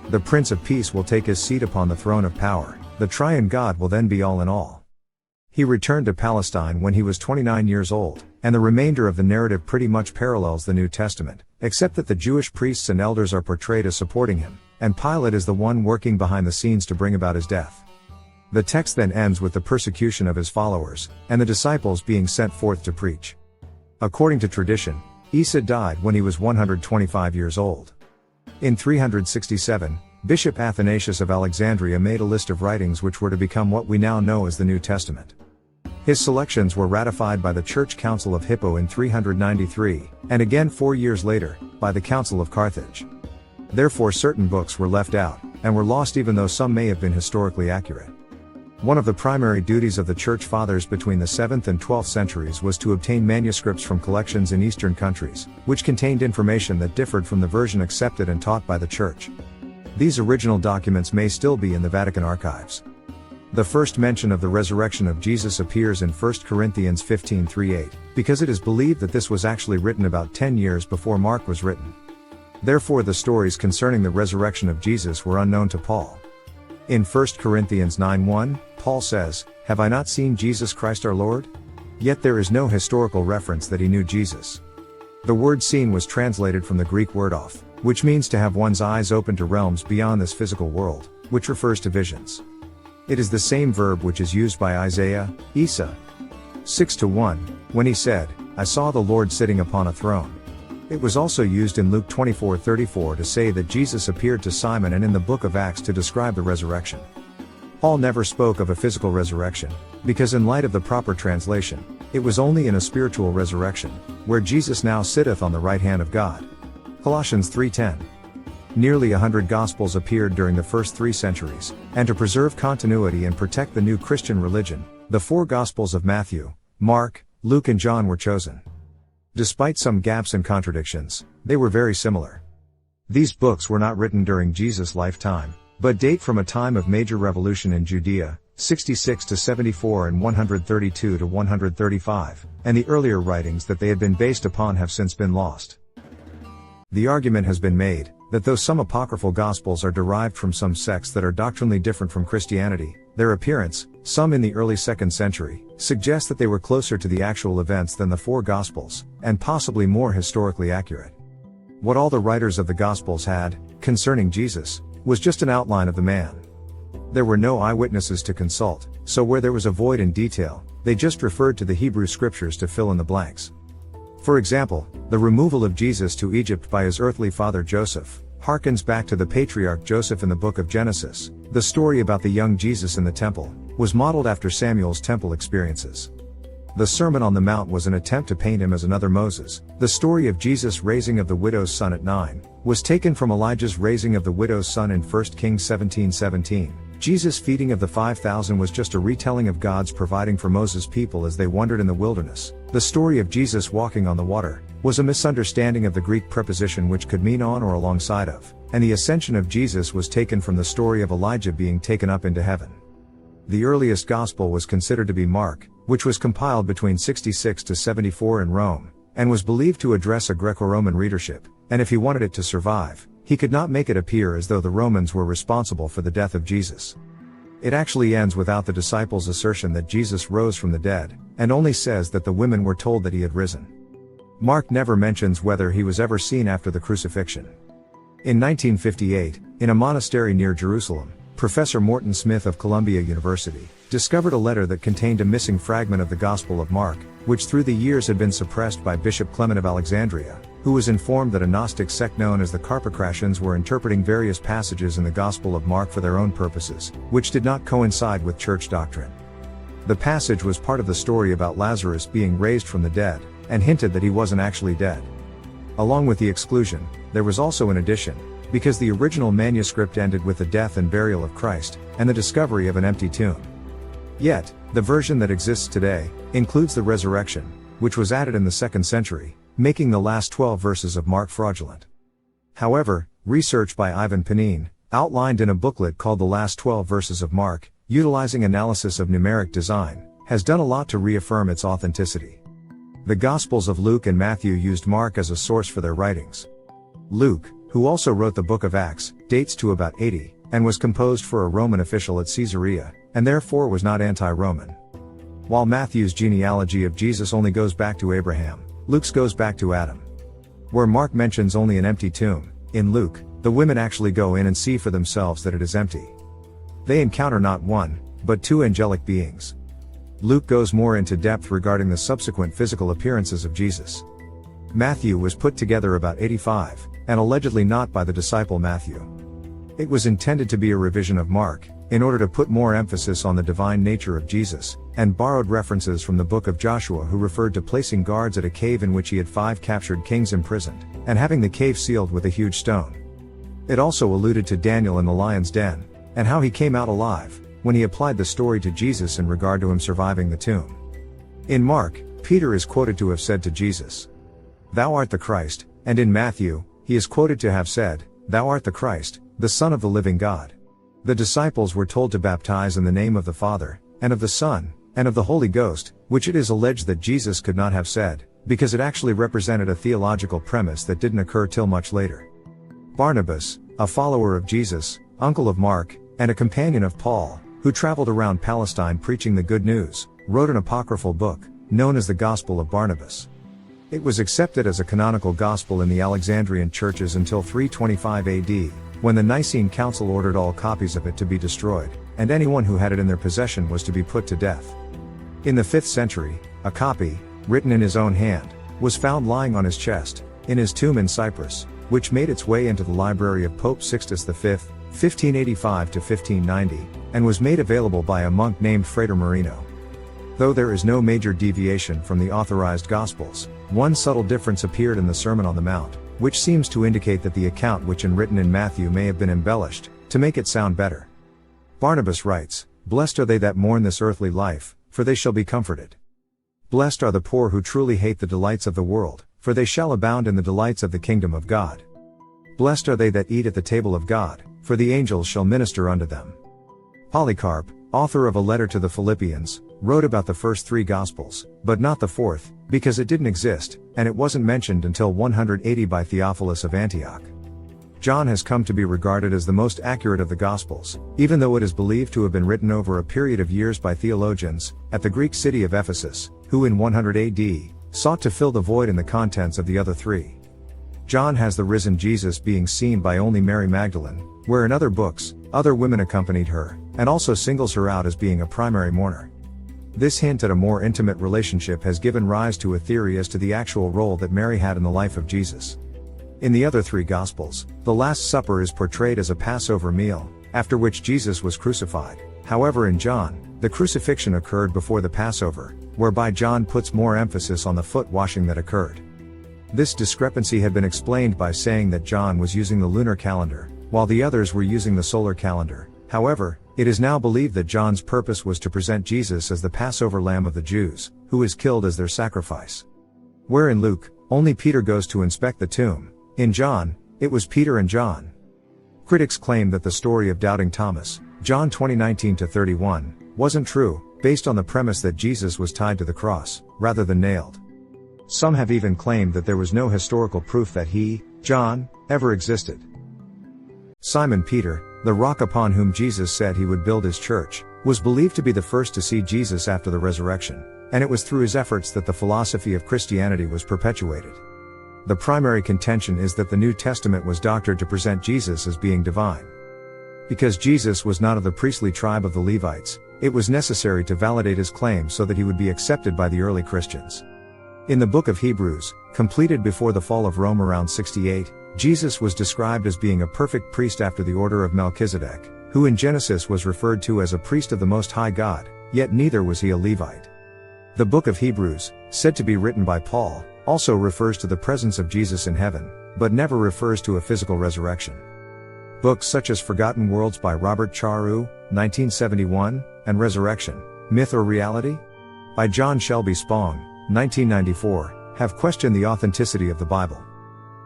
Speaker 1: The Prince of Peace will take his seat upon the throne of power, the triune God will then be all in all." He returned to Palestine when he was 29 years old, and the remainder of the narrative pretty much parallels the New Testament, except that the Jewish priests and elders are portrayed as supporting him, and Pilate is the one working behind the scenes to bring about his death. The text then ends with the persecution of his followers, and the disciples being sent forth to preach. According to tradition, Isa died when he was 125 years old. In 367, Bishop Athanasius of Alexandria made a list of writings which were to become what we now know as the New Testament. His selections were ratified by the Church Council of Hippo in 393, and again 4 years later, by the Council of Carthage. Therefore certain books were left out, and were lost even though some may have been historically accurate. One of the primary duties of the Church Fathers between the 7th and 12th centuries was to obtain manuscripts from collections in Eastern countries, which contained information that differed from the version accepted and taught by the Church. These original documents may still be in the Vatican archives. The first mention of the resurrection of Jesus appears in 1 Corinthians 15:3-8, because it is believed that this was actually written about 10 years before Mark was written. Therefore the stories concerning the resurrection of Jesus were unknown to Paul. In 1 Corinthians 9:1, Paul says, "Have I not seen Jesus Christ our Lord?" Yet there is no historical reference that he knew Jesus. The word seen was translated from the Greek word oph, which means to have one's eyes open to realms beyond this physical world, which refers to visions. It is the same verb which is used by Isaiah, Isa 6:1, when he said, "I saw the Lord sitting upon a throne." It was also used in Luke 24:34 to say that Jesus appeared to Simon, and in the book of Acts to describe the resurrection. Paul never spoke of a physical resurrection, because in light of the proper translation, it was only in a spiritual resurrection, where Jesus now sitteth on the right hand of God. Colossians 3:10. Nearly 100 Gospels appeared during the first 3 centuries, and to preserve continuity and protect the new Christian religion, the 4 Gospels of Matthew, Mark, Luke and John were chosen. Despite some gaps and contradictions, they were very similar. These books were not written during Jesus' lifetime, but date from a time of major revolution in Judea, 66 to 74 and 132 to 135, and the earlier writings that they had been based upon have since been lost. The argument has been made that though some apocryphal Gospels are derived from some sects that are doctrinally different from Christianity, their appearance, some in the early 2nd century, suggests that they were closer to the actual events than the 4 Gospels, and possibly more historically accurate. What all the writers of the Gospels had, concerning Jesus, was just an outline of the man. There were no eyewitnesses to consult, so where there was a void in detail, they just referred to the Hebrew scriptures to fill in the blanks. For example, the removal of Jesus to Egypt by his earthly father Joseph harkens back to the patriarch Joseph in the book of Genesis. The story about the young Jesus in the temple was modeled after Samuel's temple experiences. The Sermon on the Mount was an attempt to paint him as another Moses. The story of Jesus' raising of the widow's son at 9 was taken from Elijah's raising of the widow's son in 1 Kings 17:17. Jesus' feeding of the 5,000 was just a retelling of God's providing for Moses' people as they wandered in the wilderness. The story of Jesus walking on the water was a misunderstanding of the Greek preposition which could mean on or alongside of, and the ascension of Jesus was taken from the story of Elijah being taken up into heaven. The earliest gospel was considered to be Mark, which was compiled between 66 to 74 in Rome, and was believed to address a Greco-Roman readership, and if he wanted it to survive, he could not make it appear as though the Romans were responsible for the death of Jesus. It actually ends without the disciples' assertion that Jesus rose from the dead, and only says that the women were told that he had risen. Mark never mentions whether he was ever seen after the crucifixion. In 1958, in a monastery near Jerusalem, Professor Morton Smith of Columbia University discovered a letter that contained a missing fragment of the Gospel of Mark, which through the years had been suppressed by Bishop Clement of Alexandria. who was informed that a Gnostic sect known as the Carpocratians were interpreting various passages in the Gospel of Mark for their own purposes, which did not coincide with church doctrine. The passage was part of the story about Lazarus being raised from the dead, and hinted that he wasn't actually dead. Along with the exclusion, there was also an addition, because the original manuscript ended with the death and burial of Christ, and the discovery of an empty tomb. Yet, the version that exists today includes the resurrection, which was added in the 2nd century, making the last 12 verses of Mark fraudulent. However, research by Ivan Panin, outlined in a booklet called The Last 12 Verses of Mark, utilizing analysis of numeric design, has done a lot to reaffirm its authenticity. The Gospels of Luke and Matthew used Mark as a source for their writings. Luke, who also wrote the book of Acts, dates to about 80, and was composed for a Roman official at Caesarea, and therefore was not anti-Roman. While Matthew's genealogy of Jesus only goes back to Abraham, Luke's goes back to Adam. Where Mark mentions only an empty tomb, in Luke, the women actually go in and see for themselves that it is empty. They encounter not one, but two angelic beings. Luke goes more into depth regarding the subsequent physical appearances of Jesus. Matthew was put together about 85, and allegedly not by the disciple Matthew. It was intended to be a revision of Mark, in order to put more emphasis on the divine nature of Jesus, and borrowed references from the book of Joshua, who referred to placing guards at a cave in which he had 5 captured kings imprisoned, and having the cave sealed with a huge stone. It also alluded to Daniel in the lion's den, and how he came out alive, when he applied the story to Jesus in regard to him surviving the tomb. In Mark, Peter is quoted to have said to Jesus, "Thou art the Christ," and in Matthew, he is quoted to have said, "Thou art the Christ, the Son of the living God." The disciples were told to baptize in the name of the Father, and of the Son, and of the Holy Ghost, which it is alleged that Jesus could not have said, because it actually represented a theological premise that didn't occur till much later. Barnabas, a follower of Jesus, uncle of Mark, and a companion of Paul, who traveled around Palestine preaching the good news, wrote an apocryphal book, known as the Gospel of Barnabas. It was accepted as a canonical gospel in the Alexandrian churches until 325 AD, when the Nicene Council ordered all copies of it to be destroyed, and anyone who had it in their possession was to be put to death. In the 5th century, a copy, written in his own hand, was found lying on his chest, in his tomb in Cyprus, which made its way into the library of Pope Sixtus V, 1585 to 1590, and was made available by a monk named Frater Marino. Though there is no major deviation from the authorized Gospels, one subtle difference appeared in the Sermon on the Mount, which seems to indicate that the account which is written in Matthew may have been embellished, to make it sound better. Barnabas writes, "Blessed are they that mourn this earthly life, for they shall be comforted. Blessed are the poor who truly hate the delights of the world, for they shall abound in the delights of the kingdom of God. Blessed are they that eat at the table of God, for the angels shall minister unto them." Polycarp, author of a letter to the Philippians, wrote about the first 3 Gospels, but not the 4th, because it didn't exist, and it wasn't mentioned until 180 by Theophilus of Antioch. John has come to be regarded as the most accurate of the Gospels, even though it is believed to have been written over a period of years by theologians, at the Greek city of Ephesus, who in 100 AD, sought to fill the void in the contents of the other 3. John has the risen Jesus being seen by only Mary Magdalene, where in other books, other women accompanied her, and also singles her out as being a primary mourner. This hint at a more intimate relationship has given rise to a theory as to the actual role that Mary had in the life of Jesus. In the other 3 Gospels, the Last Supper is portrayed as a Passover meal, after which Jesus was crucified. However, in John, the crucifixion occurred before the Passover, whereby John puts more emphasis on the foot washing that occurred. This discrepancy had been explained by saying that John was using the lunar calendar, while the others were using the solar calendar. However, it is now believed that John's purpose was to present Jesus as the Passover lamb of the Jews, who is killed as their sacrifice. Where in Luke, only Peter goes to inspect the tomb, in John, it was Peter and John. Critics claim that the story of doubting Thomas, John 20:19-31, wasn't true, based on the premise that Jesus was tied to the cross, rather than nailed. Some have even claimed that there was no historical proof that he, John, ever existed. Simon Peter, the rock upon whom Jesus said he would build his church, was believed to be the first to see Jesus after the resurrection, and it was through his efforts that the philosophy of Christianity was perpetuated. The primary contention is that the New Testament was doctored to present Jesus as being divine. Because Jesus was not of the priestly tribe of the Levites, it was necessary to validate his claim so that he would be accepted by the early Christians. In the book of Hebrews, completed before the fall of Rome around 68, Jesus was described as being a perfect priest after the order of Melchizedek, who in Genesis was referred to as a priest of the Most High God, yet neither was he a Levite. The book of Hebrews, said to be written by Paul, also refers to the presence of Jesus in heaven, but never refers to a physical resurrection. Books such as Forgotten Worlds by Robert Charu, 1971, and Resurrection, Myth or Reality? By John Shelby Spong, 1994, have questioned the authenticity of the Bible.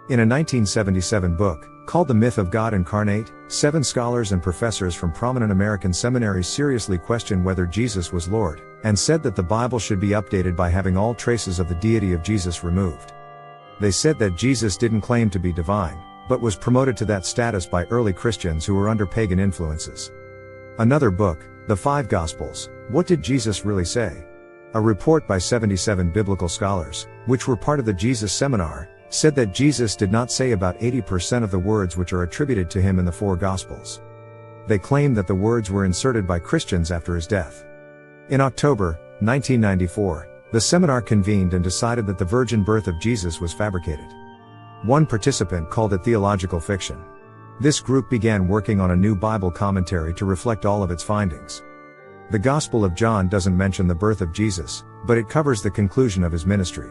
Speaker 1: In a 1977 book, called The Myth of God Incarnate, 7 scholars and professors from prominent American seminaries seriously questioned whether Jesus was Lord, and said that the Bible should be updated by having all traces of the deity of Jesus removed. They said that Jesus didn't claim to be divine, but was promoted to that status by early Christians who were under pagan influences. Another book, The 5 Gospels, What Did Jesus Really Say? A report by 77 biblical scholars, which were part of the Jesus Seminar, said that Jesus did not say about 80% of the words which are attributed to him in the 4 Gospels. They claim that the words were inserted by Christians after his death. In October 1994, the seminar convened and decided that the virgin birth of Jesus was fabricated. One participant called it theological fiction. This group began working on a new Bible commentary to reflect all of its findings. The Gospel of John doesn't mention the birth of Jesus, but it covers the conclusion of his ministry.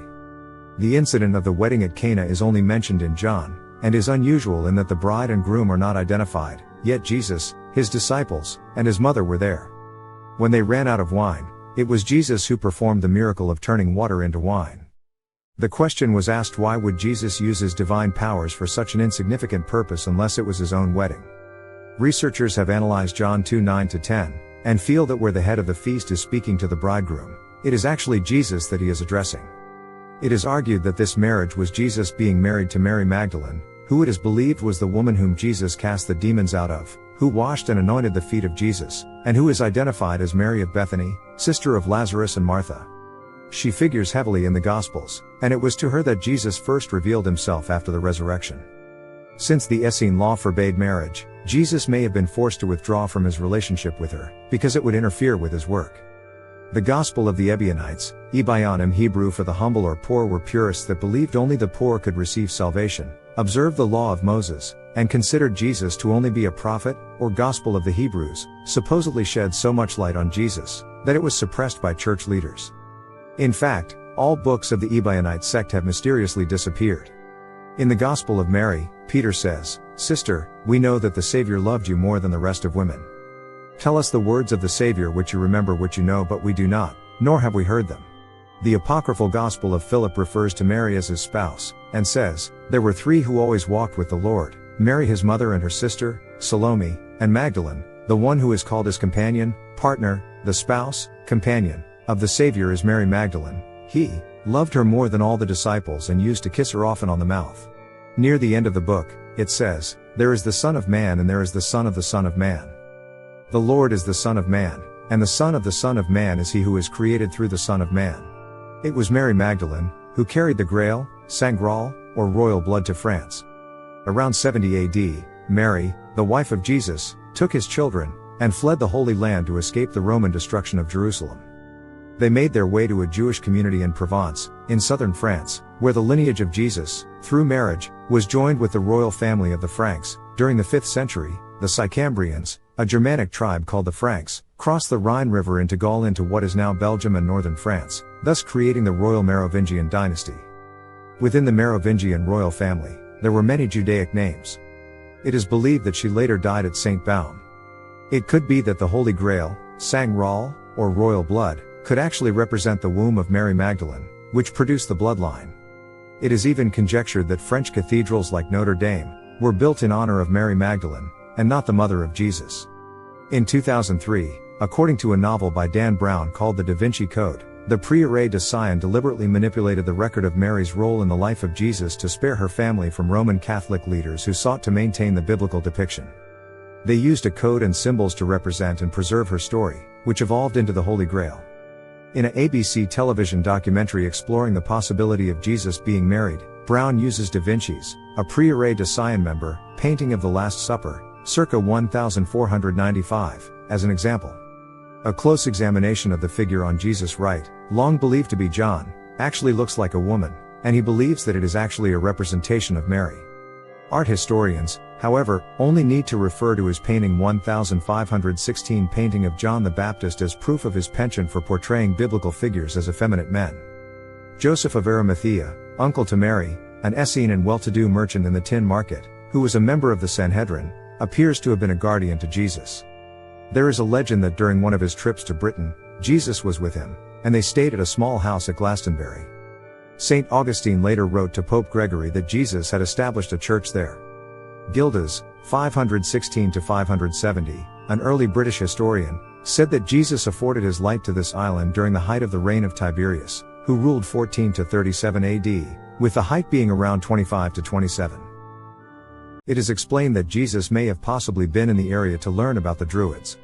Speaker 1: The incident of the wedding at Cana is only mentioned in John, and is unusual in that the bride and groom are not identified, yet Jesus, his disciples, and his mother were there. When they ran out of wine, it was Jesus who performed the miracle of turning water into wine. The question was asked, why would Jesus use his divine powers for such an insignificant purpose unless it was his own wedding? Researchers have analyzed John 2:9-10, and feel that where the head of the feast is speaking to the bridegroom, it is actually Jesus that he is addressing. It is argued that this marriage was Jesus being married to Mary Magdalene, who it is believed was the woman whom Jesus cast the demons out of, who washed and anointed the feet of Jesus, and who is identified as Mary of Bethany, sister of Lazarus and Martha. She figures heavily in the Gospels, and it was to her that Jesus first revealed himself after the resurrection. Since the Essene law forbade marriage, Jesus may have been forced to withdraw from his relationship with her, because it would interfere with his work. The Gospel of the Ebionites, Ebaionim Hebrew for the humble or poor, were purists that believed only the poor could receive salvation, observed the law of Moses, and considered Jesus to only be a prophet, or Gospel of the Hebrews, supposedly shed so much light on Jesus, that it was suppressed by church leaders. In fact, all books of the Ebionite sect have mysteriously disappeared. In the Gospel of Mary, Peter says, "Sister, we know that the Savior loved you more than the rest of women. Tell us the words of the Savior which you remember, which you know but we do not, nor have we heard them." The apocryphal Gospel of Philip refers to Mary as his spouse, and says, "There were 3 who always walked with the Lord, Mary his mother and her sister, Salome, and Magdalene. The one who is called his companion, partner, the spouse, companion, of the Savior is Mary Magdalene. He loved her more than all the disciples and used to kiss her often on the mouth." Near the end of the book, it says, "There is the Son of Man and there is the Son of the Son of Man. The Lord is the Son of Man, and the Son of the Son of Man is he who is created through the Son of Man." It was Mary Magdalene, who carried the Grail, Saint Graal, or royal blood to France. Around 70 AD, Mary, the wife of Jesus, took his children, and fled the Holy Land to escape the Roman destruction of Jerusalem. They made their way to a Jewish community in Provence, in southern France, where the lineage of Jesus, through marriage, was joined with the royal family of the Franks. During the 5th century, the Sicambrians, a Germanic tribe called the Franks, crossed the Rhine River into Gaul into what is now Belgium and northern France, thus creating the royal Merovingian dynasty. Within the Merovingian royal family, there were many Judaic names. It is believed that she later died at St. Baum. It could be that the Holy Grail, Saint Graal, or royal blood, could actually represent the womb of Mary Magdalene, which produced the bloodline. It is even conjectured that French cathedrals like Notre Dame were built in honor of Mary Magdalene, and not the mother of Jesus. In 2003, according to a novel by Dan Brown called The Da Vinci Code, the Prieure de Sion deliberately manipulated the record of Mary's role in the life of Jesus to spare her family from Roman Catholic leaders who sought to maintain the biblical depiction. They used a code and symbols to represent and preserve her story, which evolved into the Holy Grail. In an ABC television documentary exploring the possibility of Jesus being married, Brown uses Da Vinci's, a Prieure de Sion member, painting of the Last Supper, circa 1495, as an example. A close examination of the figure on Jesus' right, long believed to be John, actually looks like a woman, and he believes that it is actually a representation of Mary. Art historians, however, only need to refer to his painting 1516 painting of John the Baptist as proof of his penchant for portraying biblical figures as effeminate men. Joseph of Arimathea, uncle to Mary, an Essene and well-to-do merchant in the tin market, who was a member of the Sanhedrin, appears to have been a guardian to Jesus. There is a legend that during one of his trips to Britain, Jesus was with him, and they stayed at a small house at Glastonbury. St. Augustine later wrote to Pope Gregory that Jesus had established a church there. Gildas, 516-570, an early British historian, said that Jesus afforded his light to this island during the height of the reign of Tiberius, who ruled 14-37 AD, with the height being around 25-27. It is explained that Jesus may have possibly been in the area to learn about the Druids.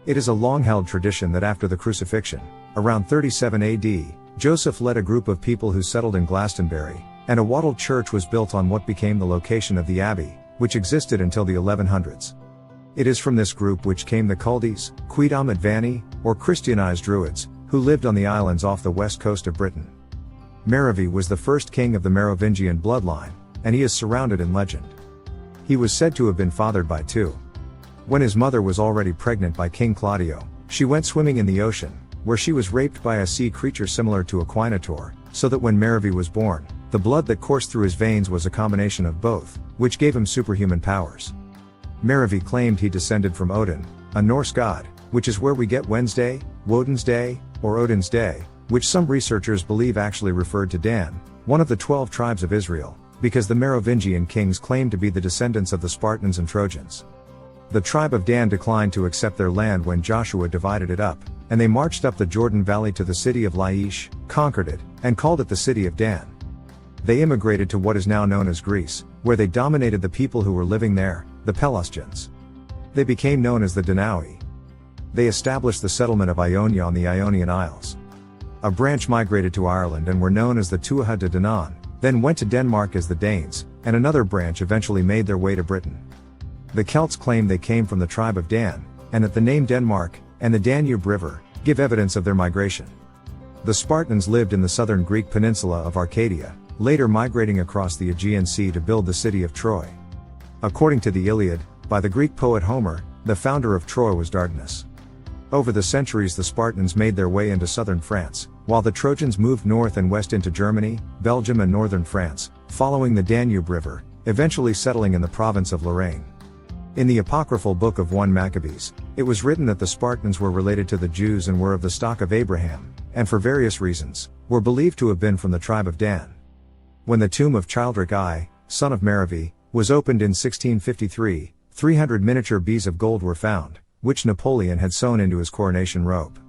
Speaker 1: It is a long-held tradition that after the crucifixion, around 37 AD, Joseph led a group of people who settled in Glastonbury, and a wattled church was built on what became the location of the abbey, which existed until the 1100s. It is from this group which came the Culdees, Quidam Advani, or Christianized Druids, who lived on the islands off the west coast of Britain. Merovi was the first king of the Merovingian bloodline, and he is surrounded in legend. He was said to have been fathered by two. When his mother was already pregnant by King Claudio, she went swimming in the ocean, where she was raped by a sea creature similar to a quinator, so that when Merovi was born, the blood that coursed through his veins was a combination of both, which gave him superhuman powers. Merovi claimed he descended from Odin, a Norse god, which is where we get Wednesday, Woden's Day, or Odin's Day, which some researchers believe actually referred to Dan, one of the 12 tribes of Israel, because the Merovingian kings claimed to be the descendants of the Spartans and Trojans. The tribe of Dan declined to accept their land when Joshua divided it up, and they marched up the Jordan Valley to the city of Laish, conquered it, and called it the city of Dan. They immigrated to what is now known as Greece, where they dominated the people who were living there, the Pelasgians. They became known as the Danaoi. They established the settlement of Ionia on the Ionian Isles. A branch migrated to Ireland and were known as the Tuatha de Danann, then went to Denmark as the Danes, and another branch eventually made their way to Britain. The Celts claim they came from the tribe of Dan, and that the name Denmark, and the Danube River, give evidence of their migration. The Spartans lived in the southern Greek peninsula of Arcadia, later migrating across the Aegean Sea to build the city of Troy. According to the Iliad, by the Greek poet Homer, the founder of Troy was Dardanus. Over the centuries the Spartans made their way into southern France, while the Trojans moved north and west into Germany, Belgium and northern France, following the Danube River, eventually settling in the province of Lorraine. In the apocryphal book of 1 Maccabees, it was written that the Spartans were related to the Jews and were of the stock of Abraham, and for various reasons, were believed to have been from the tribe of Dan. When the tomb of Childeric I, son of Merovi, was opened in 1653, 300 miniature bees of gold were found, which Napoleon had sewn into his coronation robe.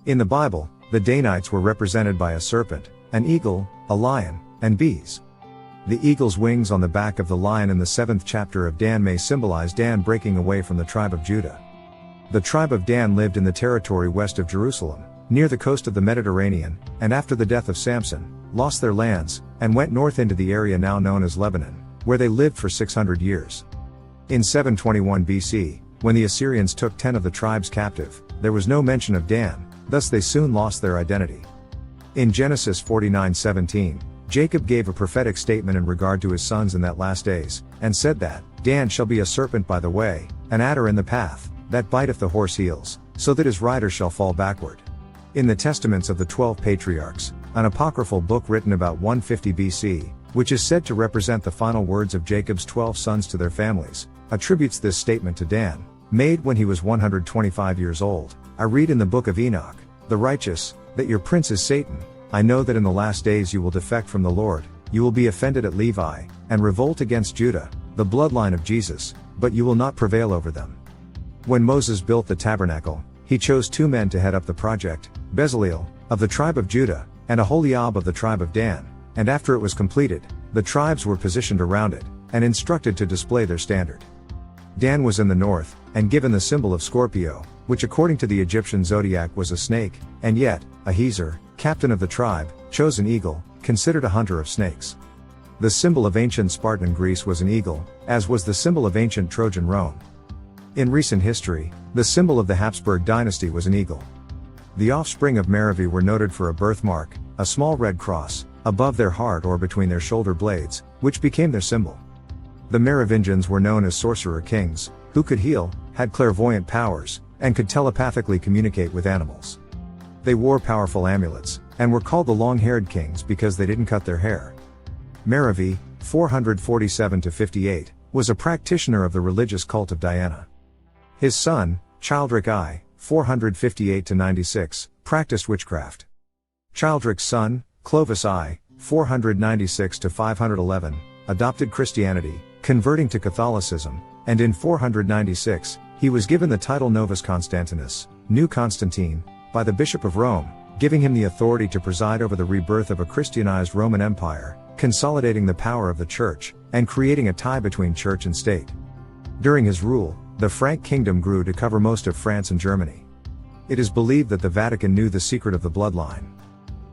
Speaker 1: In the Bible, the Danites were represented by a serpent, an eagle, a lion, and bees. The eagle's wings on the back of the lion in the 7th chapter of Dan may symbolize Dan breaking away from the tribe of Judah. The tribe of Dan lived in the territory west of Jerusalem, near the coast of the Mediterranean, and after the death of Samson, lost their lands, and went north into the area now known as Lebanon, where they lived for 600 years. In 721 BC, when the Assyrians took 10 of the tribes captive, there was no mention of Dan, thus they soon lost their identity. In Genesis 49:17, Jacob gave a prophetic statement in regard to his sons in that last days, and said that, Dan shall be a serpent by the way, an adder in the path, that biteth the horse heels, so that his rider shall fall backward. In the Testaments of the 12 Patriarchs, an apocryphal book written about 150 BC, which is said to represent the final words of Jacob's 12 sons to their families, attributes this statement to Dan, made when he was 125 years old. I read in the book of Enoch, the righteous, that your prince is Satan. I know that in the last days you will defect from the Lord, you will be offended at Levi, and revolt against Judah, the bloodline of Jesus, but you will not prevail over them. When Moses built the tabernacle, he chose 2 men to head up the project, Bezaleel, of the tribe of Judah, and Aholiab of the tribe of Dan, and after it was completed, the tribes were positioned around it, and instructed to display their standard. Dan was in the north, and given the symbol of Scorpio, which according to the Egyptian zodiac was a snake, and yet, Ahiezer, captain of the tribe, chose an eagle, considered a hunter of snakes. The symbol of ancient Spartan Greece was an eagle, as was the symbol of ancient Trojan Rome. In recent history, the symbol of the Habsburg dynasty was an eagle. The offspring of Merovee were noted for a birthmark, a small red cross, above their heart or between their shoulder blades, which became their symbol. The Merovingians were known as sorcerer kings, who could heal, had clairvoyant powers, and could telepathically communicate with animals. They wore powerful amulets, and were called the long-haired kings because they didn't cut their hair. Merovee, 447–58, was a practitioner of the religious cult of Diana. His son, Childeric I, 458–96, practiced witchcraft. Childeric's son, Clovis I, 496–511, adopted Christianity, converting to Catholicism, and in 496, he was given the title Novus Constantinus, New Constantine, by the Bishop of Rome, giving him the authority to preside over the rebirth of a Christianized Roman Empire, consolidating the power of the Church, and creating a tie between Church and state. During his rule, the Frank kingdom grew to cover most of France and Germany. It is believed that the Vatican knew the secret of the bloodline.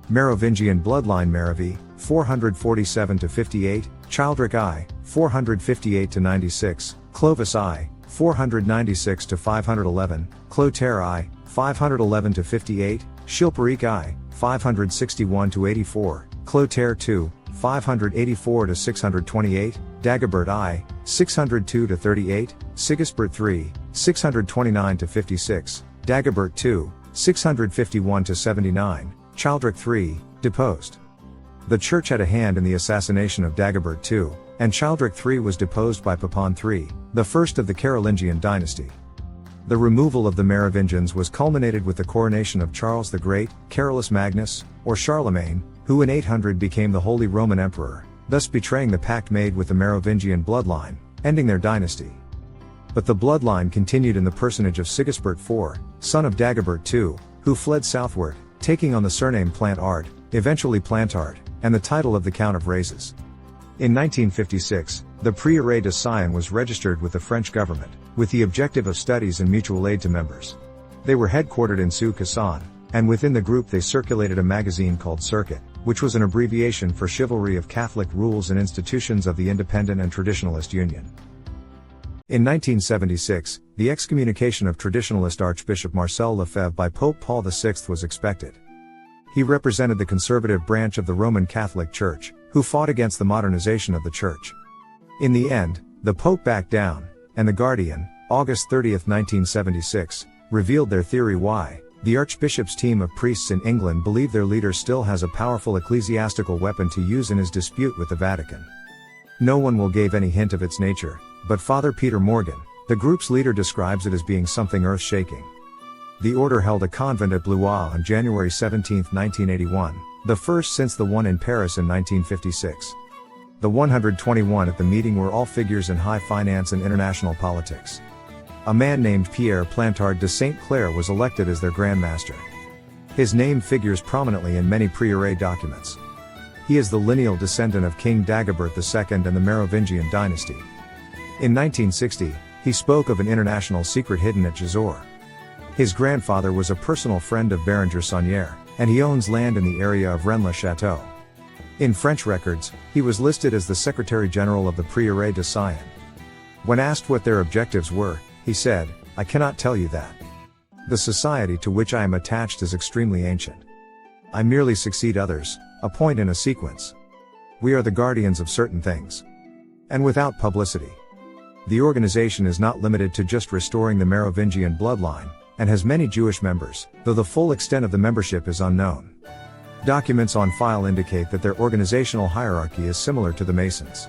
Speaker 1: Merovingian bloodline: Merovee, 447–58, Childeric I, 458–96, Clovis I, 496–511, Clotaire I, 511–58, Chilperic I, 561–84, Clotaire II, 584–628, Dagobert I, 602–38, Sigisbert III, 629–56, Dagobert II, 651–79, Childeric III, deposed. The Church had a hand in the assassination of Dagobert II, and Childeric III was deposed by Pepin III, the first of the Carolingian dynasty. The removal of the Merovingians was culminated with the coronation of Charles the Great, Carolus Magnus, or Charlemagne, who in 800 became the Holy Roman Emperor, thus betraying the pact made with the Merovingian bloodline, ending their dynasty. But the bloodline continued in the personage of Sigisbert IV, son of Dagobert II, who fled southward, taking on the surname Plantard, eventually Plantard, and the title of the Count of Rezes. In 1956, the Prieure de Sion was registered with the French government, with the objective of studies and mutual aid to members. They were headquartered in Sceaux-Cassan, and within the group they circulated a magazine called Circuit, which was an abbreviation for Chivalry of Catholic Rules and Institutions of the Independent and Traditionalist Union. In 1976, the excommunication of traditionalist Archbishop Marcel Lefebvre by Pope Paul VI was expected. He represented the conservative branch of the Roman Catholic Church, who fought against the modernization of the Church. In the end, the Pope backed down, and The Guardian, August 30, 1976, revealed their theory why the Archbishop's team of priests in England believe their leader still has a powerful ecclesiastical weapon to use in his dispute with the Vatican. No one will give any hint of its nature, but Father Peter Morgan, the group's leader, describes it as being something earth-shaking. The order held a convent at Blois on January 17, 1981, the first since the one in Paris in 1956. The 121 at the meeting were all figures in high finance and international politics. A man named Pierre Plantard de Saint Clair was elected as their Grand Master. His name figures prominently in many Prieure documents. He is the lineal descendant of King Dagobert II and the Merovingian dynasty. In 1960, he spoke of an international secret hidden at Gisors. His grandfather was a personal friend of Berenger Saunière, and he owns land in the area of Rennes-le-Chateau. In French records, he was listed as the Secretary General of the Prieure de Sion. When asked what their objectives were, he said, "I cannot tell you that. The society to which I am attached is extremely ancient. I merely succeed others, a point in a sequence. We are the guardians of certain things. And without publicity. The organization is not limited to just restoring the Merovingian bloodline, and has many Jewish members, though the full extent of the membership is unknown. Documents on file indicate that their organizational hierarchy is similar to the Masons."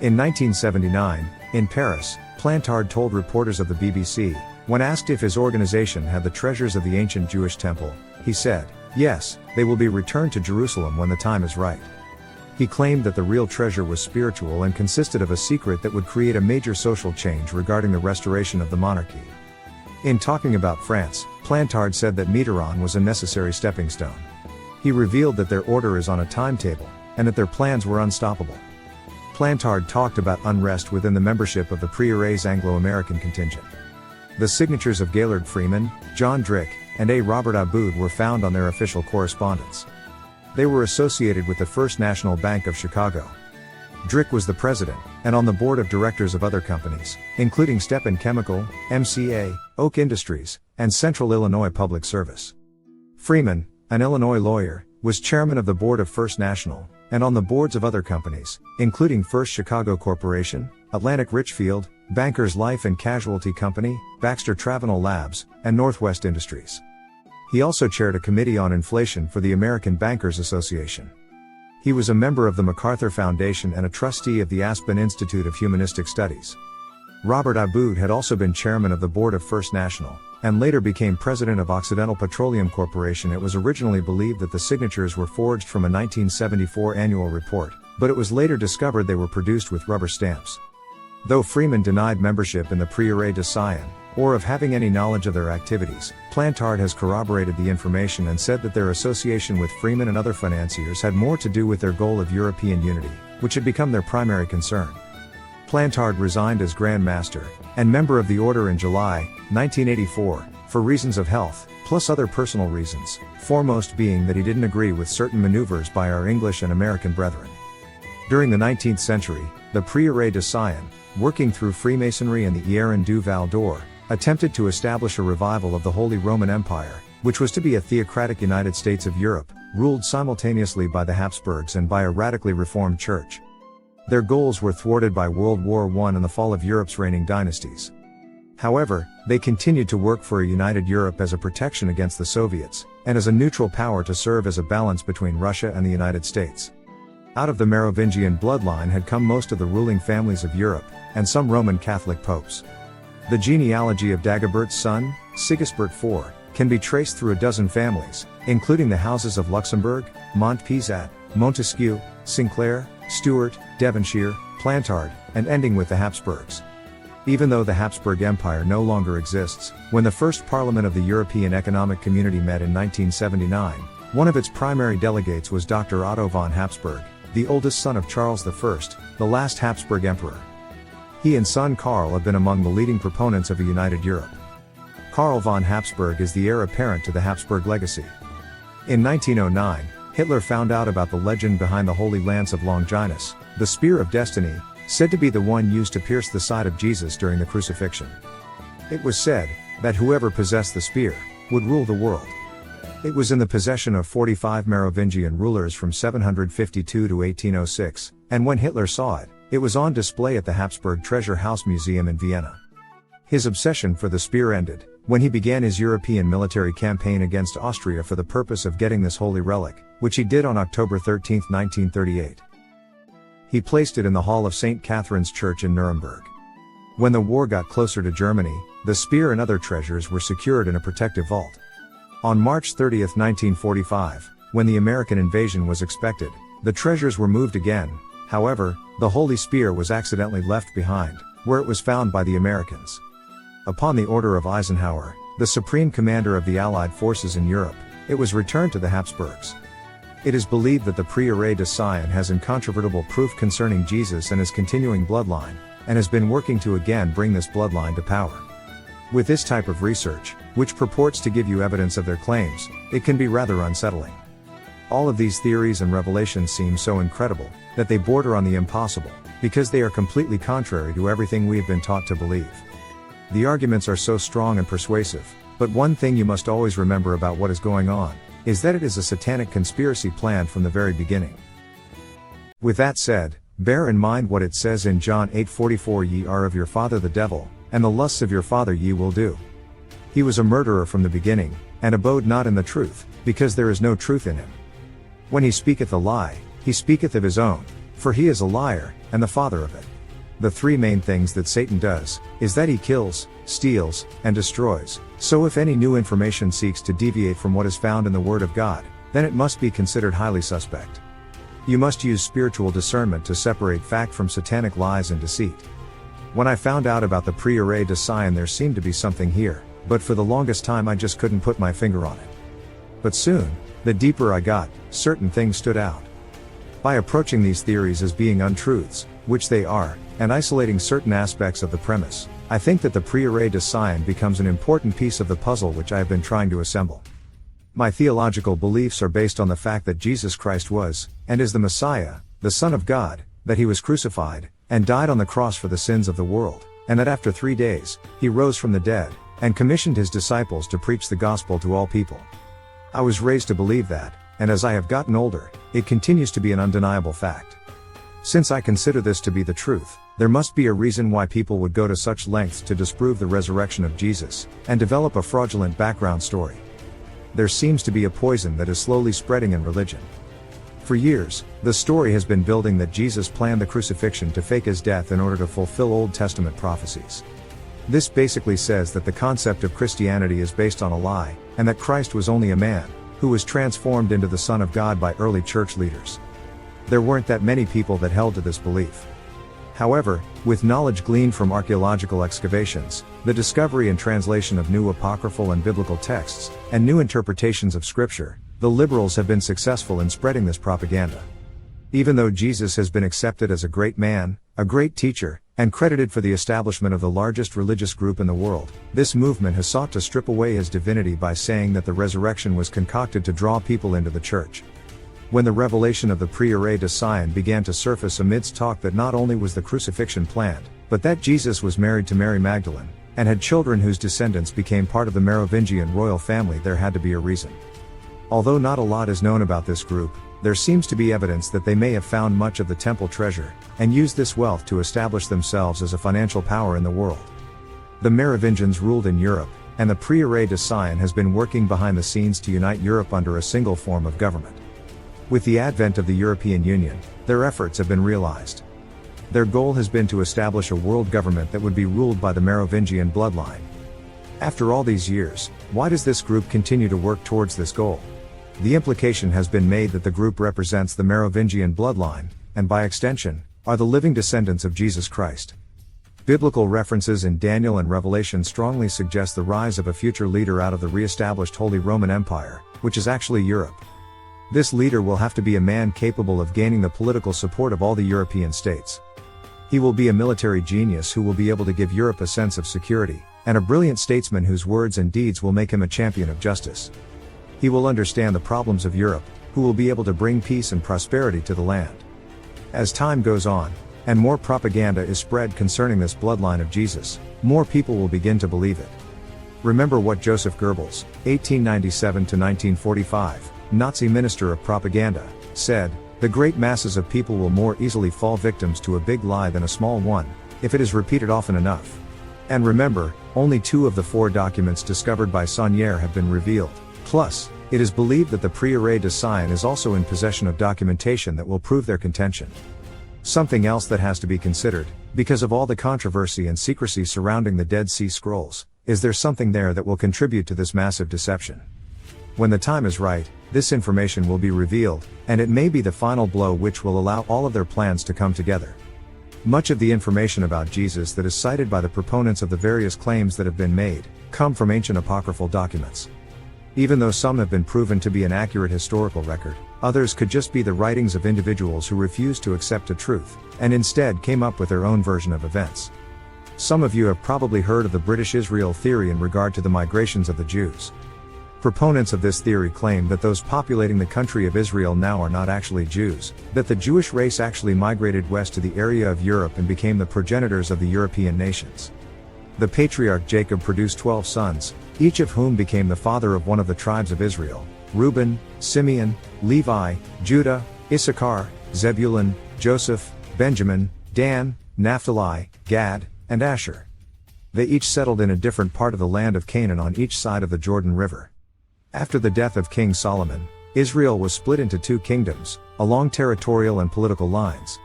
Speaker 1: In 1979, in Paris, Plantard told reporters of the BBC, when asked if his organization had the treasures of the ancient Jewish temple, he said, "Yes, they will be returned to Jerusalem when the time is right." He claimed that the real treasure was spiritual and consisted of a secret that would create a major social change regarding the restoration of the monarchy. In talking about France, Plantard said that Mitterrand was a necessary stepping stone. He revealed that their order is on a timetable, and that their plans were unstoppable. Plantard talked about unrest within the membership of the Prieure's Anglo-American contingent. The signatures of Gaylord Freeman, John Drick, and A. Robert Aboud were found on their official correspondence. They were associated with the First National Bank of Chicago. Drick was the president, and on the board of directors of other companies, including Stepan Chemical, MCA, Oak Industries, and Central Illinois Public Service. Freeman, an Illinois lawyer, was chairman of the board of First National, and on the boards of other companies, including First Chicago Corporation, Atlantic Richfield, Bankers Life and Casualty Company, Baxter Travenol Labs, and Northwest Industries. He also chaired a committee on inflation for the American Bankers Association. He was a member of the MacArthur Foundation and a trustee of the Aspen Institute of Humanistic Studies. Robert Abood had also been chairman of the board of First National, and later became president of Occidental Petroleum Corporation. It was originally believed that the signatures were forged from a 1974 annual report, but it was later discovered they were produced with rubber stamps. Though Freeman denied membership in the Prieure de Sion, or of having any knowledge of their activities, Plantard has corroborated the information and said that their association with Freeman and other financiers had more to do with their goal of European unity, which had become their primary concern. Plantard resigned as Grand Master and member of the order in July 1984, for reasons of health, plus other personal reasons, foremost being that he didn't agree with certain maneuvers by our English and American brethren. During the 19th century, the Prieure de Sion, working through Freemasonry and the Ieren du Val d'Or, attempted to establish a revival of the Holy Roman Empire, which was to be a theocratic United States of Europe, ruled simultaneously by the Habsburgs and by a radically reformed church. Their goals were thwarted by World War I and the fall of Europe's reigning dynasties. However, they continued to work for a united Europe as a protection against the Soviets, and as a neutral power to serve as a balance between Russia and the United States. Out of the Merovingian bloodline had come most of the ruling families of Europe, and some Roman Catholic popes. The genealogy of Dagobert's son, Sigisbert IV, can be traced through a dozen families, including the houses of Luxembourg, Montpezat, Montesquieu, Sinclair, Stuart, Devonshire, Plantard, and ending with the Habsburgs. Even though the Habsburg Empire no longer exists, when the first Parliament of the European Economic Community met in 1979, one of its primary delegates was Dr. Otto von Habsburg, the oldest son of Charles I, the last Habsburg emperor. He and son Karl have been among the leading proponents of a united Europe. Karl von Habsburg is the heir apparent to the Habsburg legacy. In 1909, Hitler found out about the legend behind the Holy Lance of Longinus, the Spear of Destiny, said to be the one used to pierce the side of Jesus during the crucifixion. It was said that whoever possessed the spear would rule the world. It was in the possession of 45 Merovingian rulers from 752 to 1806, and when Hitler saw it, it was on display at the Habsburg Treasure House Museum in Vienna. His obsession for the spear ended when he began his European military campaign against Austria for the purpose of getting this holy relic, which he did on October 13, 1938. He placed it in the hall of St. Catherine's Church in Nuremberg. When the war got closer to Germany, the spear and other treasures were secured in a protective vault. On March 30, 1945, when the American invasion was expected, the treasures were moved again. However, the Holy Spear was accidentally left behind, where it was found by the Americans. Upon the order of Eisenhower, the supreme commander of the Allied forces in Europe, it was returned to the Habsburgs. It is believed that the Prieure de Sion has incontrovertible proof concerning Jesus and his continuing bloodline, and has been working to again bring this bloodline to power. With this type of research, which purports to give you evidence of their claims, it can be rather unsettling. All of these theories and revelations seem so incredible, that they border on the impossible, because they are completely contrary to everything we have been taught to believe. The arguments are so strong and persuasive, but one thing you must always remember about what is going on, is that it is a satanic conspiracy planned from the very beginning. With that said, bear in mind what it says in John 8:44, "Ye are of your father the devil, and the lusts of your father ye will do. He was a murderer from the beginning, and abode not in the truth, because there is no truth in him. When he speaketh a lie, he speaketh of his own, for he is a liar, and the father of it." The three main things that Satan does, is that he kills, steals, and destroys. So if any new information seeks to deviate from what is found in the Word of God, then it must be considered highly suspect. You must use spiritual discernment to separate fact from satanic lies and deceit. When I found out about the Prieure de Sion, there seemed to be something here, but for the longest time I just couldn't put my finger on it. But soon, the deeper I got, certain things stood out. By approaching these theories as being untruths, which they are, and isolating certain aspects of the premise, I think that the Prieure de Sion becomes an important piece of the puzzle which I have been trying to assemble. My theological beliefs are based on the fact that Jesus Christ was, and is the Messiah, the Son of God, that he was crucified, and died on the cross for the sins of the world, and that after 3 days, he rose from the dead, and commissioned his disciples to preach the gospel to all people. I was raised to believe that, and as I have gotten older, it continues to be an undeniable fact. Since I consider this to be the truth, there must be a reason why people would go to such lengths to disprove the resurrection of Jesus, and develop a fraudulent background story. There seems to be a poison that is slowly spreading in religion. For years, the story has been building that Jesus planned the crucifixion to fake his death in order to fulfill Old Testament prophecies. This basically says that the concept of Christianity is based on a lie, and that Christ was only a man, who was transformed into the Son of God by early church leaders. There weren't that many people that held to this belief. However, with knowledge gleaned from archaeological excavations, the discovery and translation of new apocryphal and biblical texts, and new interpretations of Scripture, the liberals have been successful in spreading this propaganda. Even though Jesus has been accepted as a great man, a great teacher, and credited for the establishment of the largest religious group in the world, this movement has sought to strip away his divinity by saying that the resurrection was concocted to draw people into the church. When the revelation of the Prieure de Sion began to surface amidst talk that not only was the crucifixion planned, but that Jesus was married to Mary Magdalene, and had children whose descendants became part of the Merovingian royal family, there had to be a reason. Although not a lot is known about this group, there seems to be evidence that they may have found much of the temple treasure, and used this wealth to establish themselves as a financial power in the world. The Merovingians ruled in Europe, and the Prieure de Sion has been working behind the scenes to unite Europe under a single form of government. With the advent of the European Union, their efforts have been realized. Their goal has been to establish a world government that would be ruled by the Merovingian bloodline. After all these years, why does this group continue to work towards this goal? The implication has been made that the group represents the Merovingian bloodline, and by extension, are the living descendants of Jesus Christ. Biblical references in Daniel and Revelation strongly suggest the rise of a future leader out of the re-established Holy Roman Empire, which is actually Europe. This leader will have to be a man capable of gaining the political support of all the European states. He will be a military genius who will be able to give Europe a sense of security, and a brilliant statesman whose words and deeds will make him a champion of justice. He will understand the problems of Europe, who will be able to bring peace and prosperity to the land. As time goes on, and more propaganda is spread concerning this bloodline of Jesus, more people will begin to believe it. Remember what Joseph Goebbels, 1897 to 1945, Nazi minister of propaganda, said: "The great masses of people will more easily fall victims to a big lie than a small one, if it is repeated often enough." And remember, only 2 of the 4 documents discovered by Saunier have been revealed. Plus, it is believed that the Prieure de Sion is also in possession of documentation that will prove their contention. Something else that has to be considered, because of all the controversy and secrecy surrounding the Dead Sea Scrolls, is there something there that will contribute to this massive deception? When the time is right, this information will be revealed, and it may be the final blow which will allow all of their plans to come together. Much of the information about Jesus that is cited by the proponents of the various claims that have been made, come from ancient apocryphal documents. Even though some have been proven to be an accurate historical record, others could just be the writings of individuals who refused to accept a truth, and instead came up with their own version of events. Some of you have probably heard of the British Israel theory in regard to the migrations of the Jews. Proponents of this theory claim that those populating the country of Israel now are not actually Jews, that the Jewish race actually migrated west to the area of Europe and became the progenitors of the European nations. The patriarch Jacob produced 12 sons, each of whom became the father of one of the tribes of Israel: Reuben, Simeon, Levi, Judah, Issachar, Zebulun, Joseph, Benjamin, Dan, Naphtali, Gad, and Asher. They each settled in a different part of the land of Canaan on each side of the Jordan River. After the death of King Solomon, Israel was split into 2 kingdoms, along territorial and political lines.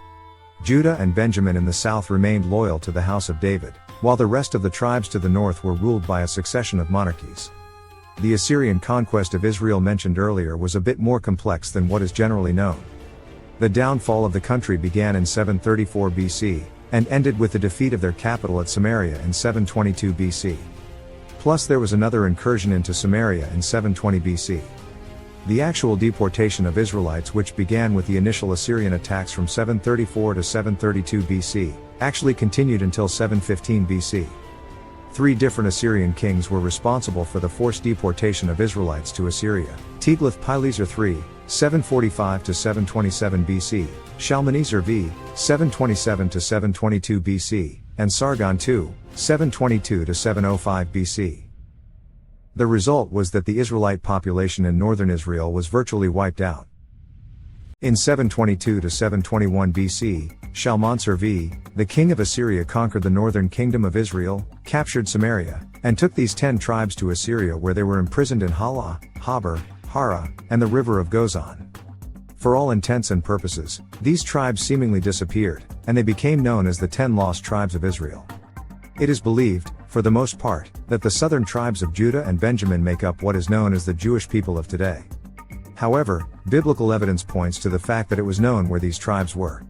Speaker 1: Judah and Benjamin in the south remained loyal to the house of David, while the rest of the tribes to the north were ruled by a succession of monarchies. The Assyrian conquest of Israel mentioned earlier was a bit more complex than what is generally known. The downfall of the country began in 734 BC, and ended with the defeat of their capital at Samaria in 722 BC. Plus there was another incursion into Samaria in 720 BC. The actual deportation of Israelites, which began with the initial Assyrian attacks from 734 to 732 BC, actually continued until 715 BC. 3 different Assyrian kings were responsible for the forced deportation of Israelites to Assyria: Tiglath-Pileser III, 745 to 727 BC, Shalmaneser V, 727 to 722 BC, and Sargon II, 722 to 705 BC. The result was that the Israelite population in northern Israel was virtually wiped out. In 722 to 721 BC, Shalmaneser V, the king of Assyria, conquered the northern kingdom of Israel, captured Samaria, and took these 10 tribes to Assyria, where they were imprisoned in Halah, Habor, Hara, and the river of Gozan. For all intents and purposes, these tribes seemingly disappeared, and they became known as the 10 lost tribes of Israel. It is believed, for the most part, that the southern tribes of Judah and Benjamin make up what is known as the Jewish people of today. However, biblical evidence points to the fact that it was known where these tribes were.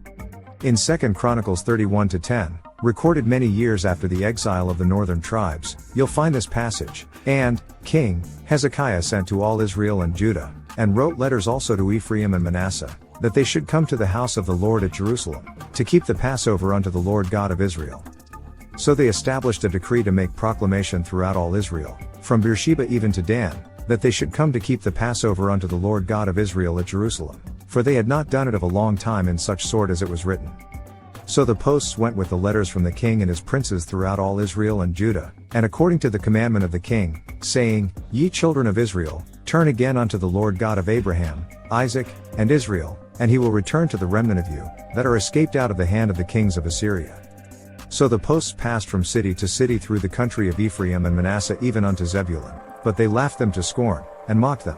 Speaker 1: In 2 Chronicles 31-10, recorded many years after the exile of the northern tribes, you'll find this passage, "And King Hezekiah sent to all Israel and Judah, and wrote letters also to Ephraim and Manasseh, that they should come to the house of the Lord at Jerusalem, to keep the Passover unto the Lord God of Israel. So they established a decree to make proclamation throughout all Israel, from Beersheba even to Dan, that they should come to keep the Passover unto the Lord God of Israel at Jerusalem, for they had not done it of a long time in such sort as it was written. So the posts went with the letters from the king and his princes throughout all Israel and Judah, and according to the commandment of the king, saying, Ye children of Israel, turn again unto the Lord God of Abraham, Isaac, and Israel, and he will return to the remnant of you, that are escaped out of the hand of the kings of Assyria. So the posts passed from city to city through the country of Ephraim and Manasseh even unto Zebulun, but they laughed them to scorn, and mocked them.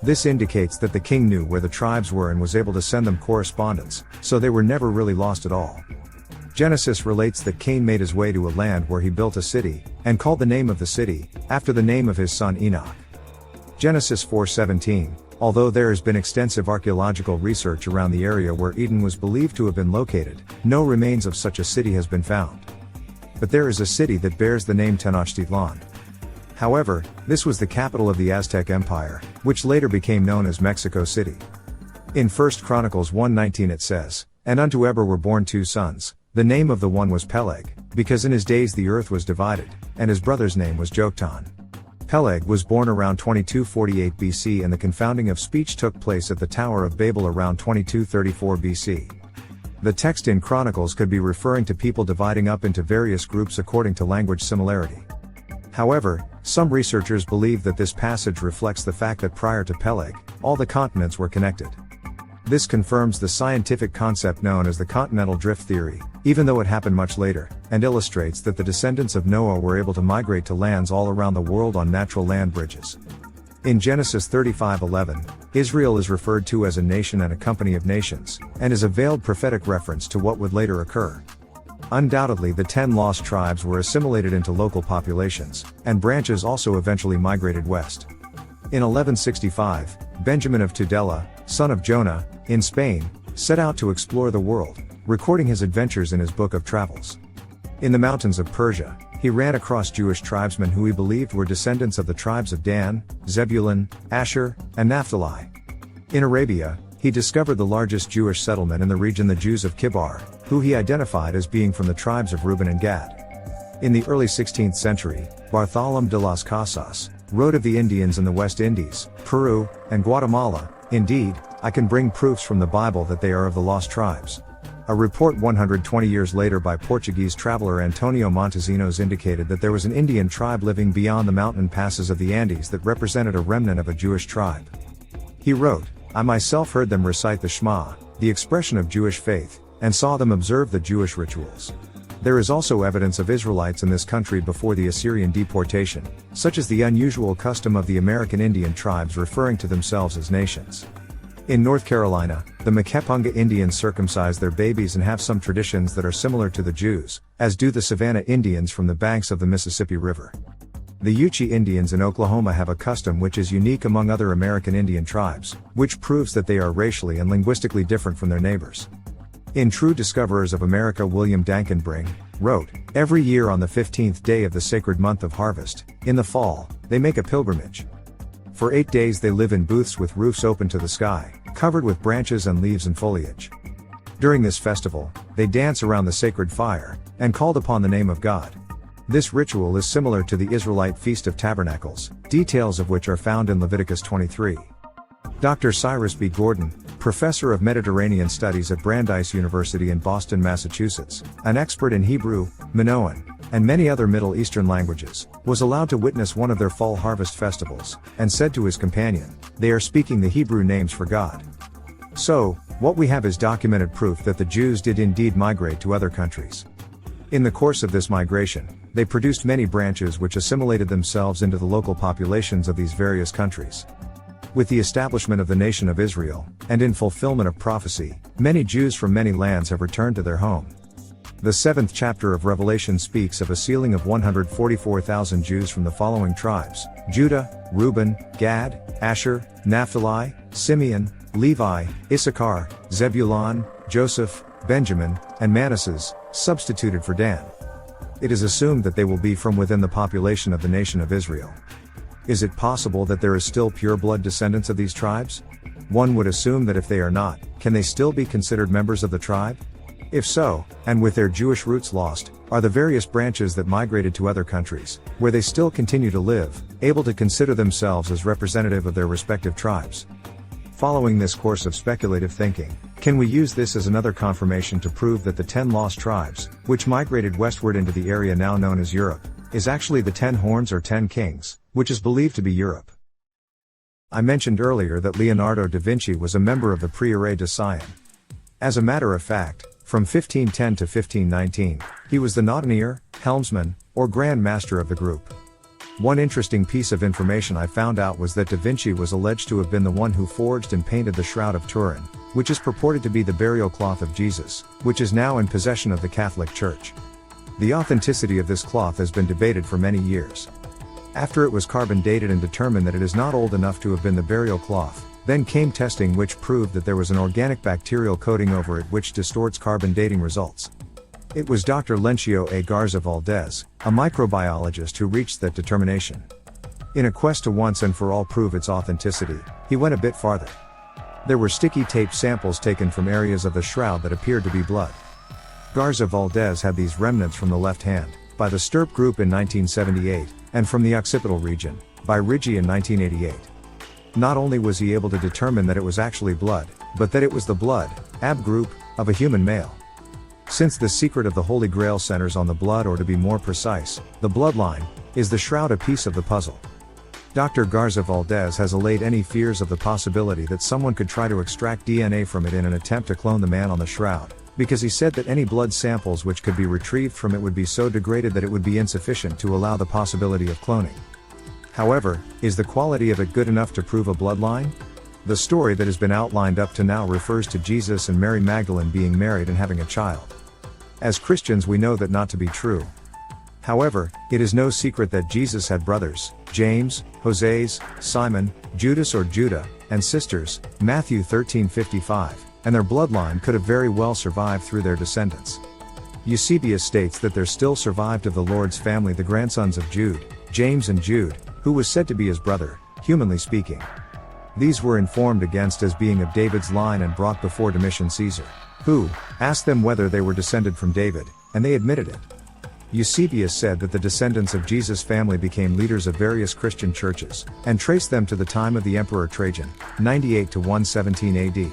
Speaker 1: This indicates that the king knew where the tribes were and was able to send them correspondence, so they were never really lost at all. Genesis relates that Cain made his way to a land where he built a city, and called the name of the city, after the name of his son Enoch. Genesis 4:17, although there has been extensive archaeological research around the area where Eden was believed to have been located, no remains of such a city has been found. But there is a city that bears the name Tenochtitlan. However, this was the capital of the Aztec Empire, which later became known as Mexico City. In 1 Chronicles 1:19 it says, And unto Eber were born 2 sons, the name of the one was Peleg, because in his days the earth was divided, and his brother's name was Joktan. Peleg was born around 2248 BC, and the confounding of speech took place at the Tower of Babel around 2234 BC. The text in Chronicles could be referring to people dividing up into various groups according to language similarity. However, some researchers believe that this passage reflects the fact that prior to Peleg, all the continents were connected. This confirms the scientific concept known as the continental drift theory, even though it happened much later, and illustrates that the descendants of Noah were able to migrate to lands all around the world on natural land bridges. In Genesis 35:11, Israel is referred to as a nation and a company of nations, and is a veiled prophetic reference to what would later occur. Undoubtedly the 10 lost tribes were assimilated into local populations, and branches also eventually migrated west. In 1165, Benjamin of Tudela, son of Jonah, in Spain, set out to explore the world, recording his adventures in his book of travels. In the mountains of Persia, he ran across Jewish tribesmen who he believed were descendants of the tribes of Dan, Zebulun, Asher, and Naphtali. In Arabia, he discovered the largest Jewish settlement in the region, the Jews of Kibar, who he identified as being from the tribes of Reuben and Gad. In the early 16th century, Bartholomé de las Casas wrote of the Indians in the West Indies, Peru, and Guatemala. Indeed, I can bring proofs from the Bible that they are of the lost tribes. A report 120 years later by Portuguese traveler Antonio Montesinos indicated that there was an Indian tribe living beyond the mountain passes of the Andes that represented a remnant of a Jewish tribe. He wrote, I myself heard them recite the Shema, the expression of Jewish faith, and saw them observe the Jewish rituals. There is also evidence of Israelites in this country before the Assyrian deportation, such as the unusual custom of the American Indian tribes referring to themselves as nations. In North Carolina, the Mkepunga Indians circumcise their babies and have some traditions that are similar to the Jews, as do the Savannah Indians from the banks of the Mississippi River. The Yuchi Indians in Oklahoma have a custom which is unique among other American Indian tribes, which proves that they are racially and linguistically different from their neighbors. In True Discoverers of America, William Dankenbring wrote, Every year on the 15th day of the sacred month of harvest, in the fall, they make a pilgrimage. For 8 days they live in booths with roofs open to the sky, covered with branches and leaves and foliage. During this festival, they dance around the sacred fire, and called upon the name of God. This ritual is similar to the Israelite Feast of Tabernacles, details of which are found in Leviticus 23. Dr. Cyrus B. Gordon, professor of Mediterranean Studies at Brandeis University in Boston, Massachusetts, an expert in Hebrew, Minoan, and many other Middle Eastern languages, was allowed to witness one of their fall harvest festivals, and said to his companion, "They are speaking the Hebrew names for God." So, what we have is documented proof that the Jews did indeed migrate to other countries. In the course of this migration, they produced many branches which assimilated themselves into the local populations of these various countries. With the establishment of the nation of Israel, and in fulfillment of prophecy, many Jews from many lands have returned to their home. The 7th chapter of Revelation speaks of a sealing of 144,000 Jews from the following tribes: Judah, Reuben, Gad, Asher, Naphtali, Simeon, Levi, Issachar, Zebulun, Joseph, Benjamin, and Manasseh, substituted for Dan. It is assumed that they will be from within the population of the nation of Israel. Is it possible that there is still pure blood descendants of these tribes? One would assume that if they are not, can they still be considered members of the tribe? If so, and with their Jewish roots lost, are the various branches that migrated to other countries, where they still continue to live, able to consider themselves as representative of their respective tribes? Following this course of speculative thinking, can we use this as another confirmation to prove that the 10 lost tribes, which migrated westward into the area now known as Europe, is actually the 10 horns or 10 kings, which is believed to be Europe? I mentioned earlier that Leonardo da Vinci was a member of the Prieure de Sion. As a matter of fact, from 1510 to 1519, he was the nautanier, helmsman, or grand master of the group. One interesting piece of information I found out was that da Vinci was alleged to have been the one who forged and painted the Shroud of Turin, which is purported to be the burial cloth of Jesus, which is now in possession of the Catholic Church. The authenticity of this cloth has been debated for many years. After it was carbon dated and determined that it is not old enough to have been the burial cloth, then came testing which proved that there was an organic bacterial coating over it which distorts carbon dating results. It was Dr. Lencio A. Garza Valdez, a microbiologist, who reached that determination. In a quest to once and for all prove its authenticity, he went a bit farther. There were sticky tape samples taken from areas of the shroud that appeared to be blood. Garza Valdez had these remnants from the left hand, by the Stirp group in 1978, and from the occipital region, by Rigi in 1988. Not only was he able to determine that it was actually blood, but that it was the blood, ab group, of a human male. Since the secret of the Holy Grail centers on the blood, or to be more precise, the bloodline, is the shroud a piece of the puzzle. Dr. Garza Valdez has allayed any fears of the possibility that someone could try to extract DNA from it in an attempt to clone the man on the shroud, because he said that any blood samples which could be retrieved from it would be so degraded that it would be insufficient to allow the possibility of cloning. However, is the quality of it good enough to prove a bloodline? The story that has been outlined up to now refers to Jesus and Mary Magdalene being married and having a child. As Christians we know that not to be true. However, it is no secret that Jesus had brothers, James, Hoseas, Simon, Judas or Judah, and sisters, Matthew 13:55, and their bloodline could have very well survived through their descendants. Eusebius states that there still survived of the Lord's family the grandsons of Jude, James and Jude, who was said to be his brother, humanly speaking. These were informed against as being of David's line and brought before Domitian Caesar, who asked them whether they were descended from David, and they admitted it. Eusebius said that the descendants of Jesus' family became leaders of various Christian churches, and traced them to the time of the Emperor Trajan, 98 to 117 AD.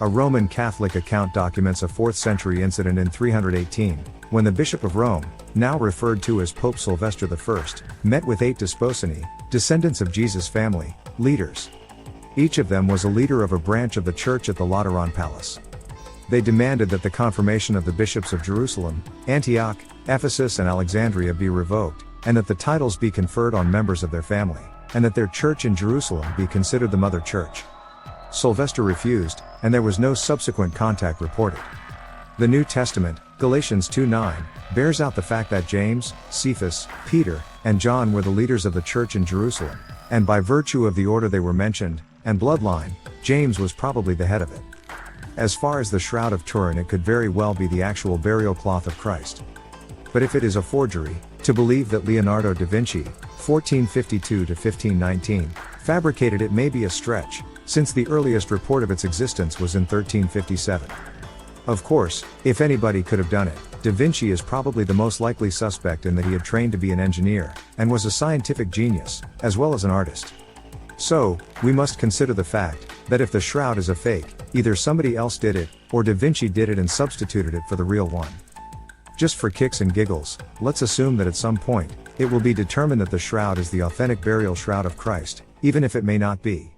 Speaker 1: A Roman Catholic account documents a 4th century incident in 318, when the Bishop of Rome, now referred to as Pope Sylvester I, met with 8 Desposini, descendants of Jesus' family, leaders. Each of them was a leader of a branch of the church at the Lateran Palace. They demanded that the confirmation of the bishops of Jerusalem, Antioch, Ephesus and Alexandria be revoked, and that the titles be conferred on members of their family, and that their church in Jerusalem be considered the mother church. Sylvester refused, and there was no subsequent contact reported. The New Testament, Galatians 2:9, bears out the fact that James, Cephas, Peter, and John were the leaders of the church in Jerusalem, and by virtue of the order they were mentioned, and bloodline, James was probably the head of it. As far as the Shroud of Turin, it could very well be the actual burial cloth of Christ. But if it is a forgery, to believe that Leonardo da Vinci, 1452 to 1519, fabricated it may be a stretch, since the earliest report of its existence was in 1357. Of course, if anybody could have done it, da Vinci is probably the most likely suspect in that he had trained to be an engineer, and was a scientific genius, as well as an artist. So, we must consider the fact, that if the shroud is a fake, either somebody else did it, or da Vinci did it and substituted it for the real one. Just for kicks and giggles, let's assume that at some point, it will be determined that the shroud is the authentic burial shroud of Christ, even if it may not be.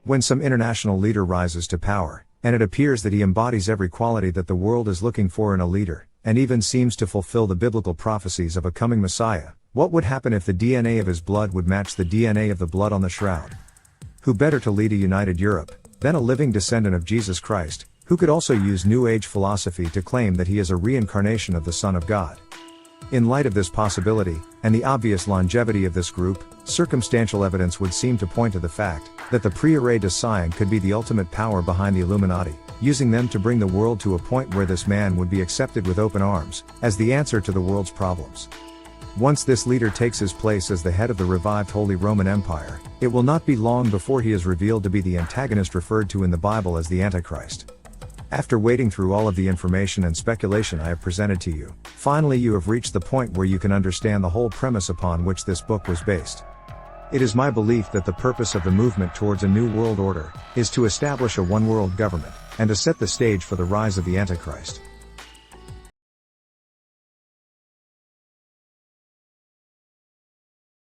Speaker 1: When some international leader rises to power, and it appears that he embodies every quality that the world is looking for in a leader, and even seems to fulfill the biblical prophecies of a coming Messiah, what would happen if the DNA of his blood would match the DNA of the blood on the shroud? Who better to lead a united Europe, than a living descendant of Jesus Christ, who could also use New Age philosophy to claim that he is a reincarnation of the Son of God? In light of this possibility, and the obvious longevity of this group, circumstantial evidence would seem to point to the fact that the Prieure de Sion could be the ultimate power behind the Illuminati, using them to bring the world to a point where this man would be accepted with open arms, as the answer to the world's problems. Once this leader takes his place as the head of the revived Holy Roman Empire, it will not be long before he is revealed to be the antagonist referred to in the Bible as the Antichrist. After wading through all of the information and speculation I have presented to you, finally you have reached the point where you can understand the whole premise upon which this book was based. It is my belief that the purpose of the movement towards a new world order is to establish a one-world government, and to set the stage for the rise of the Antichrist.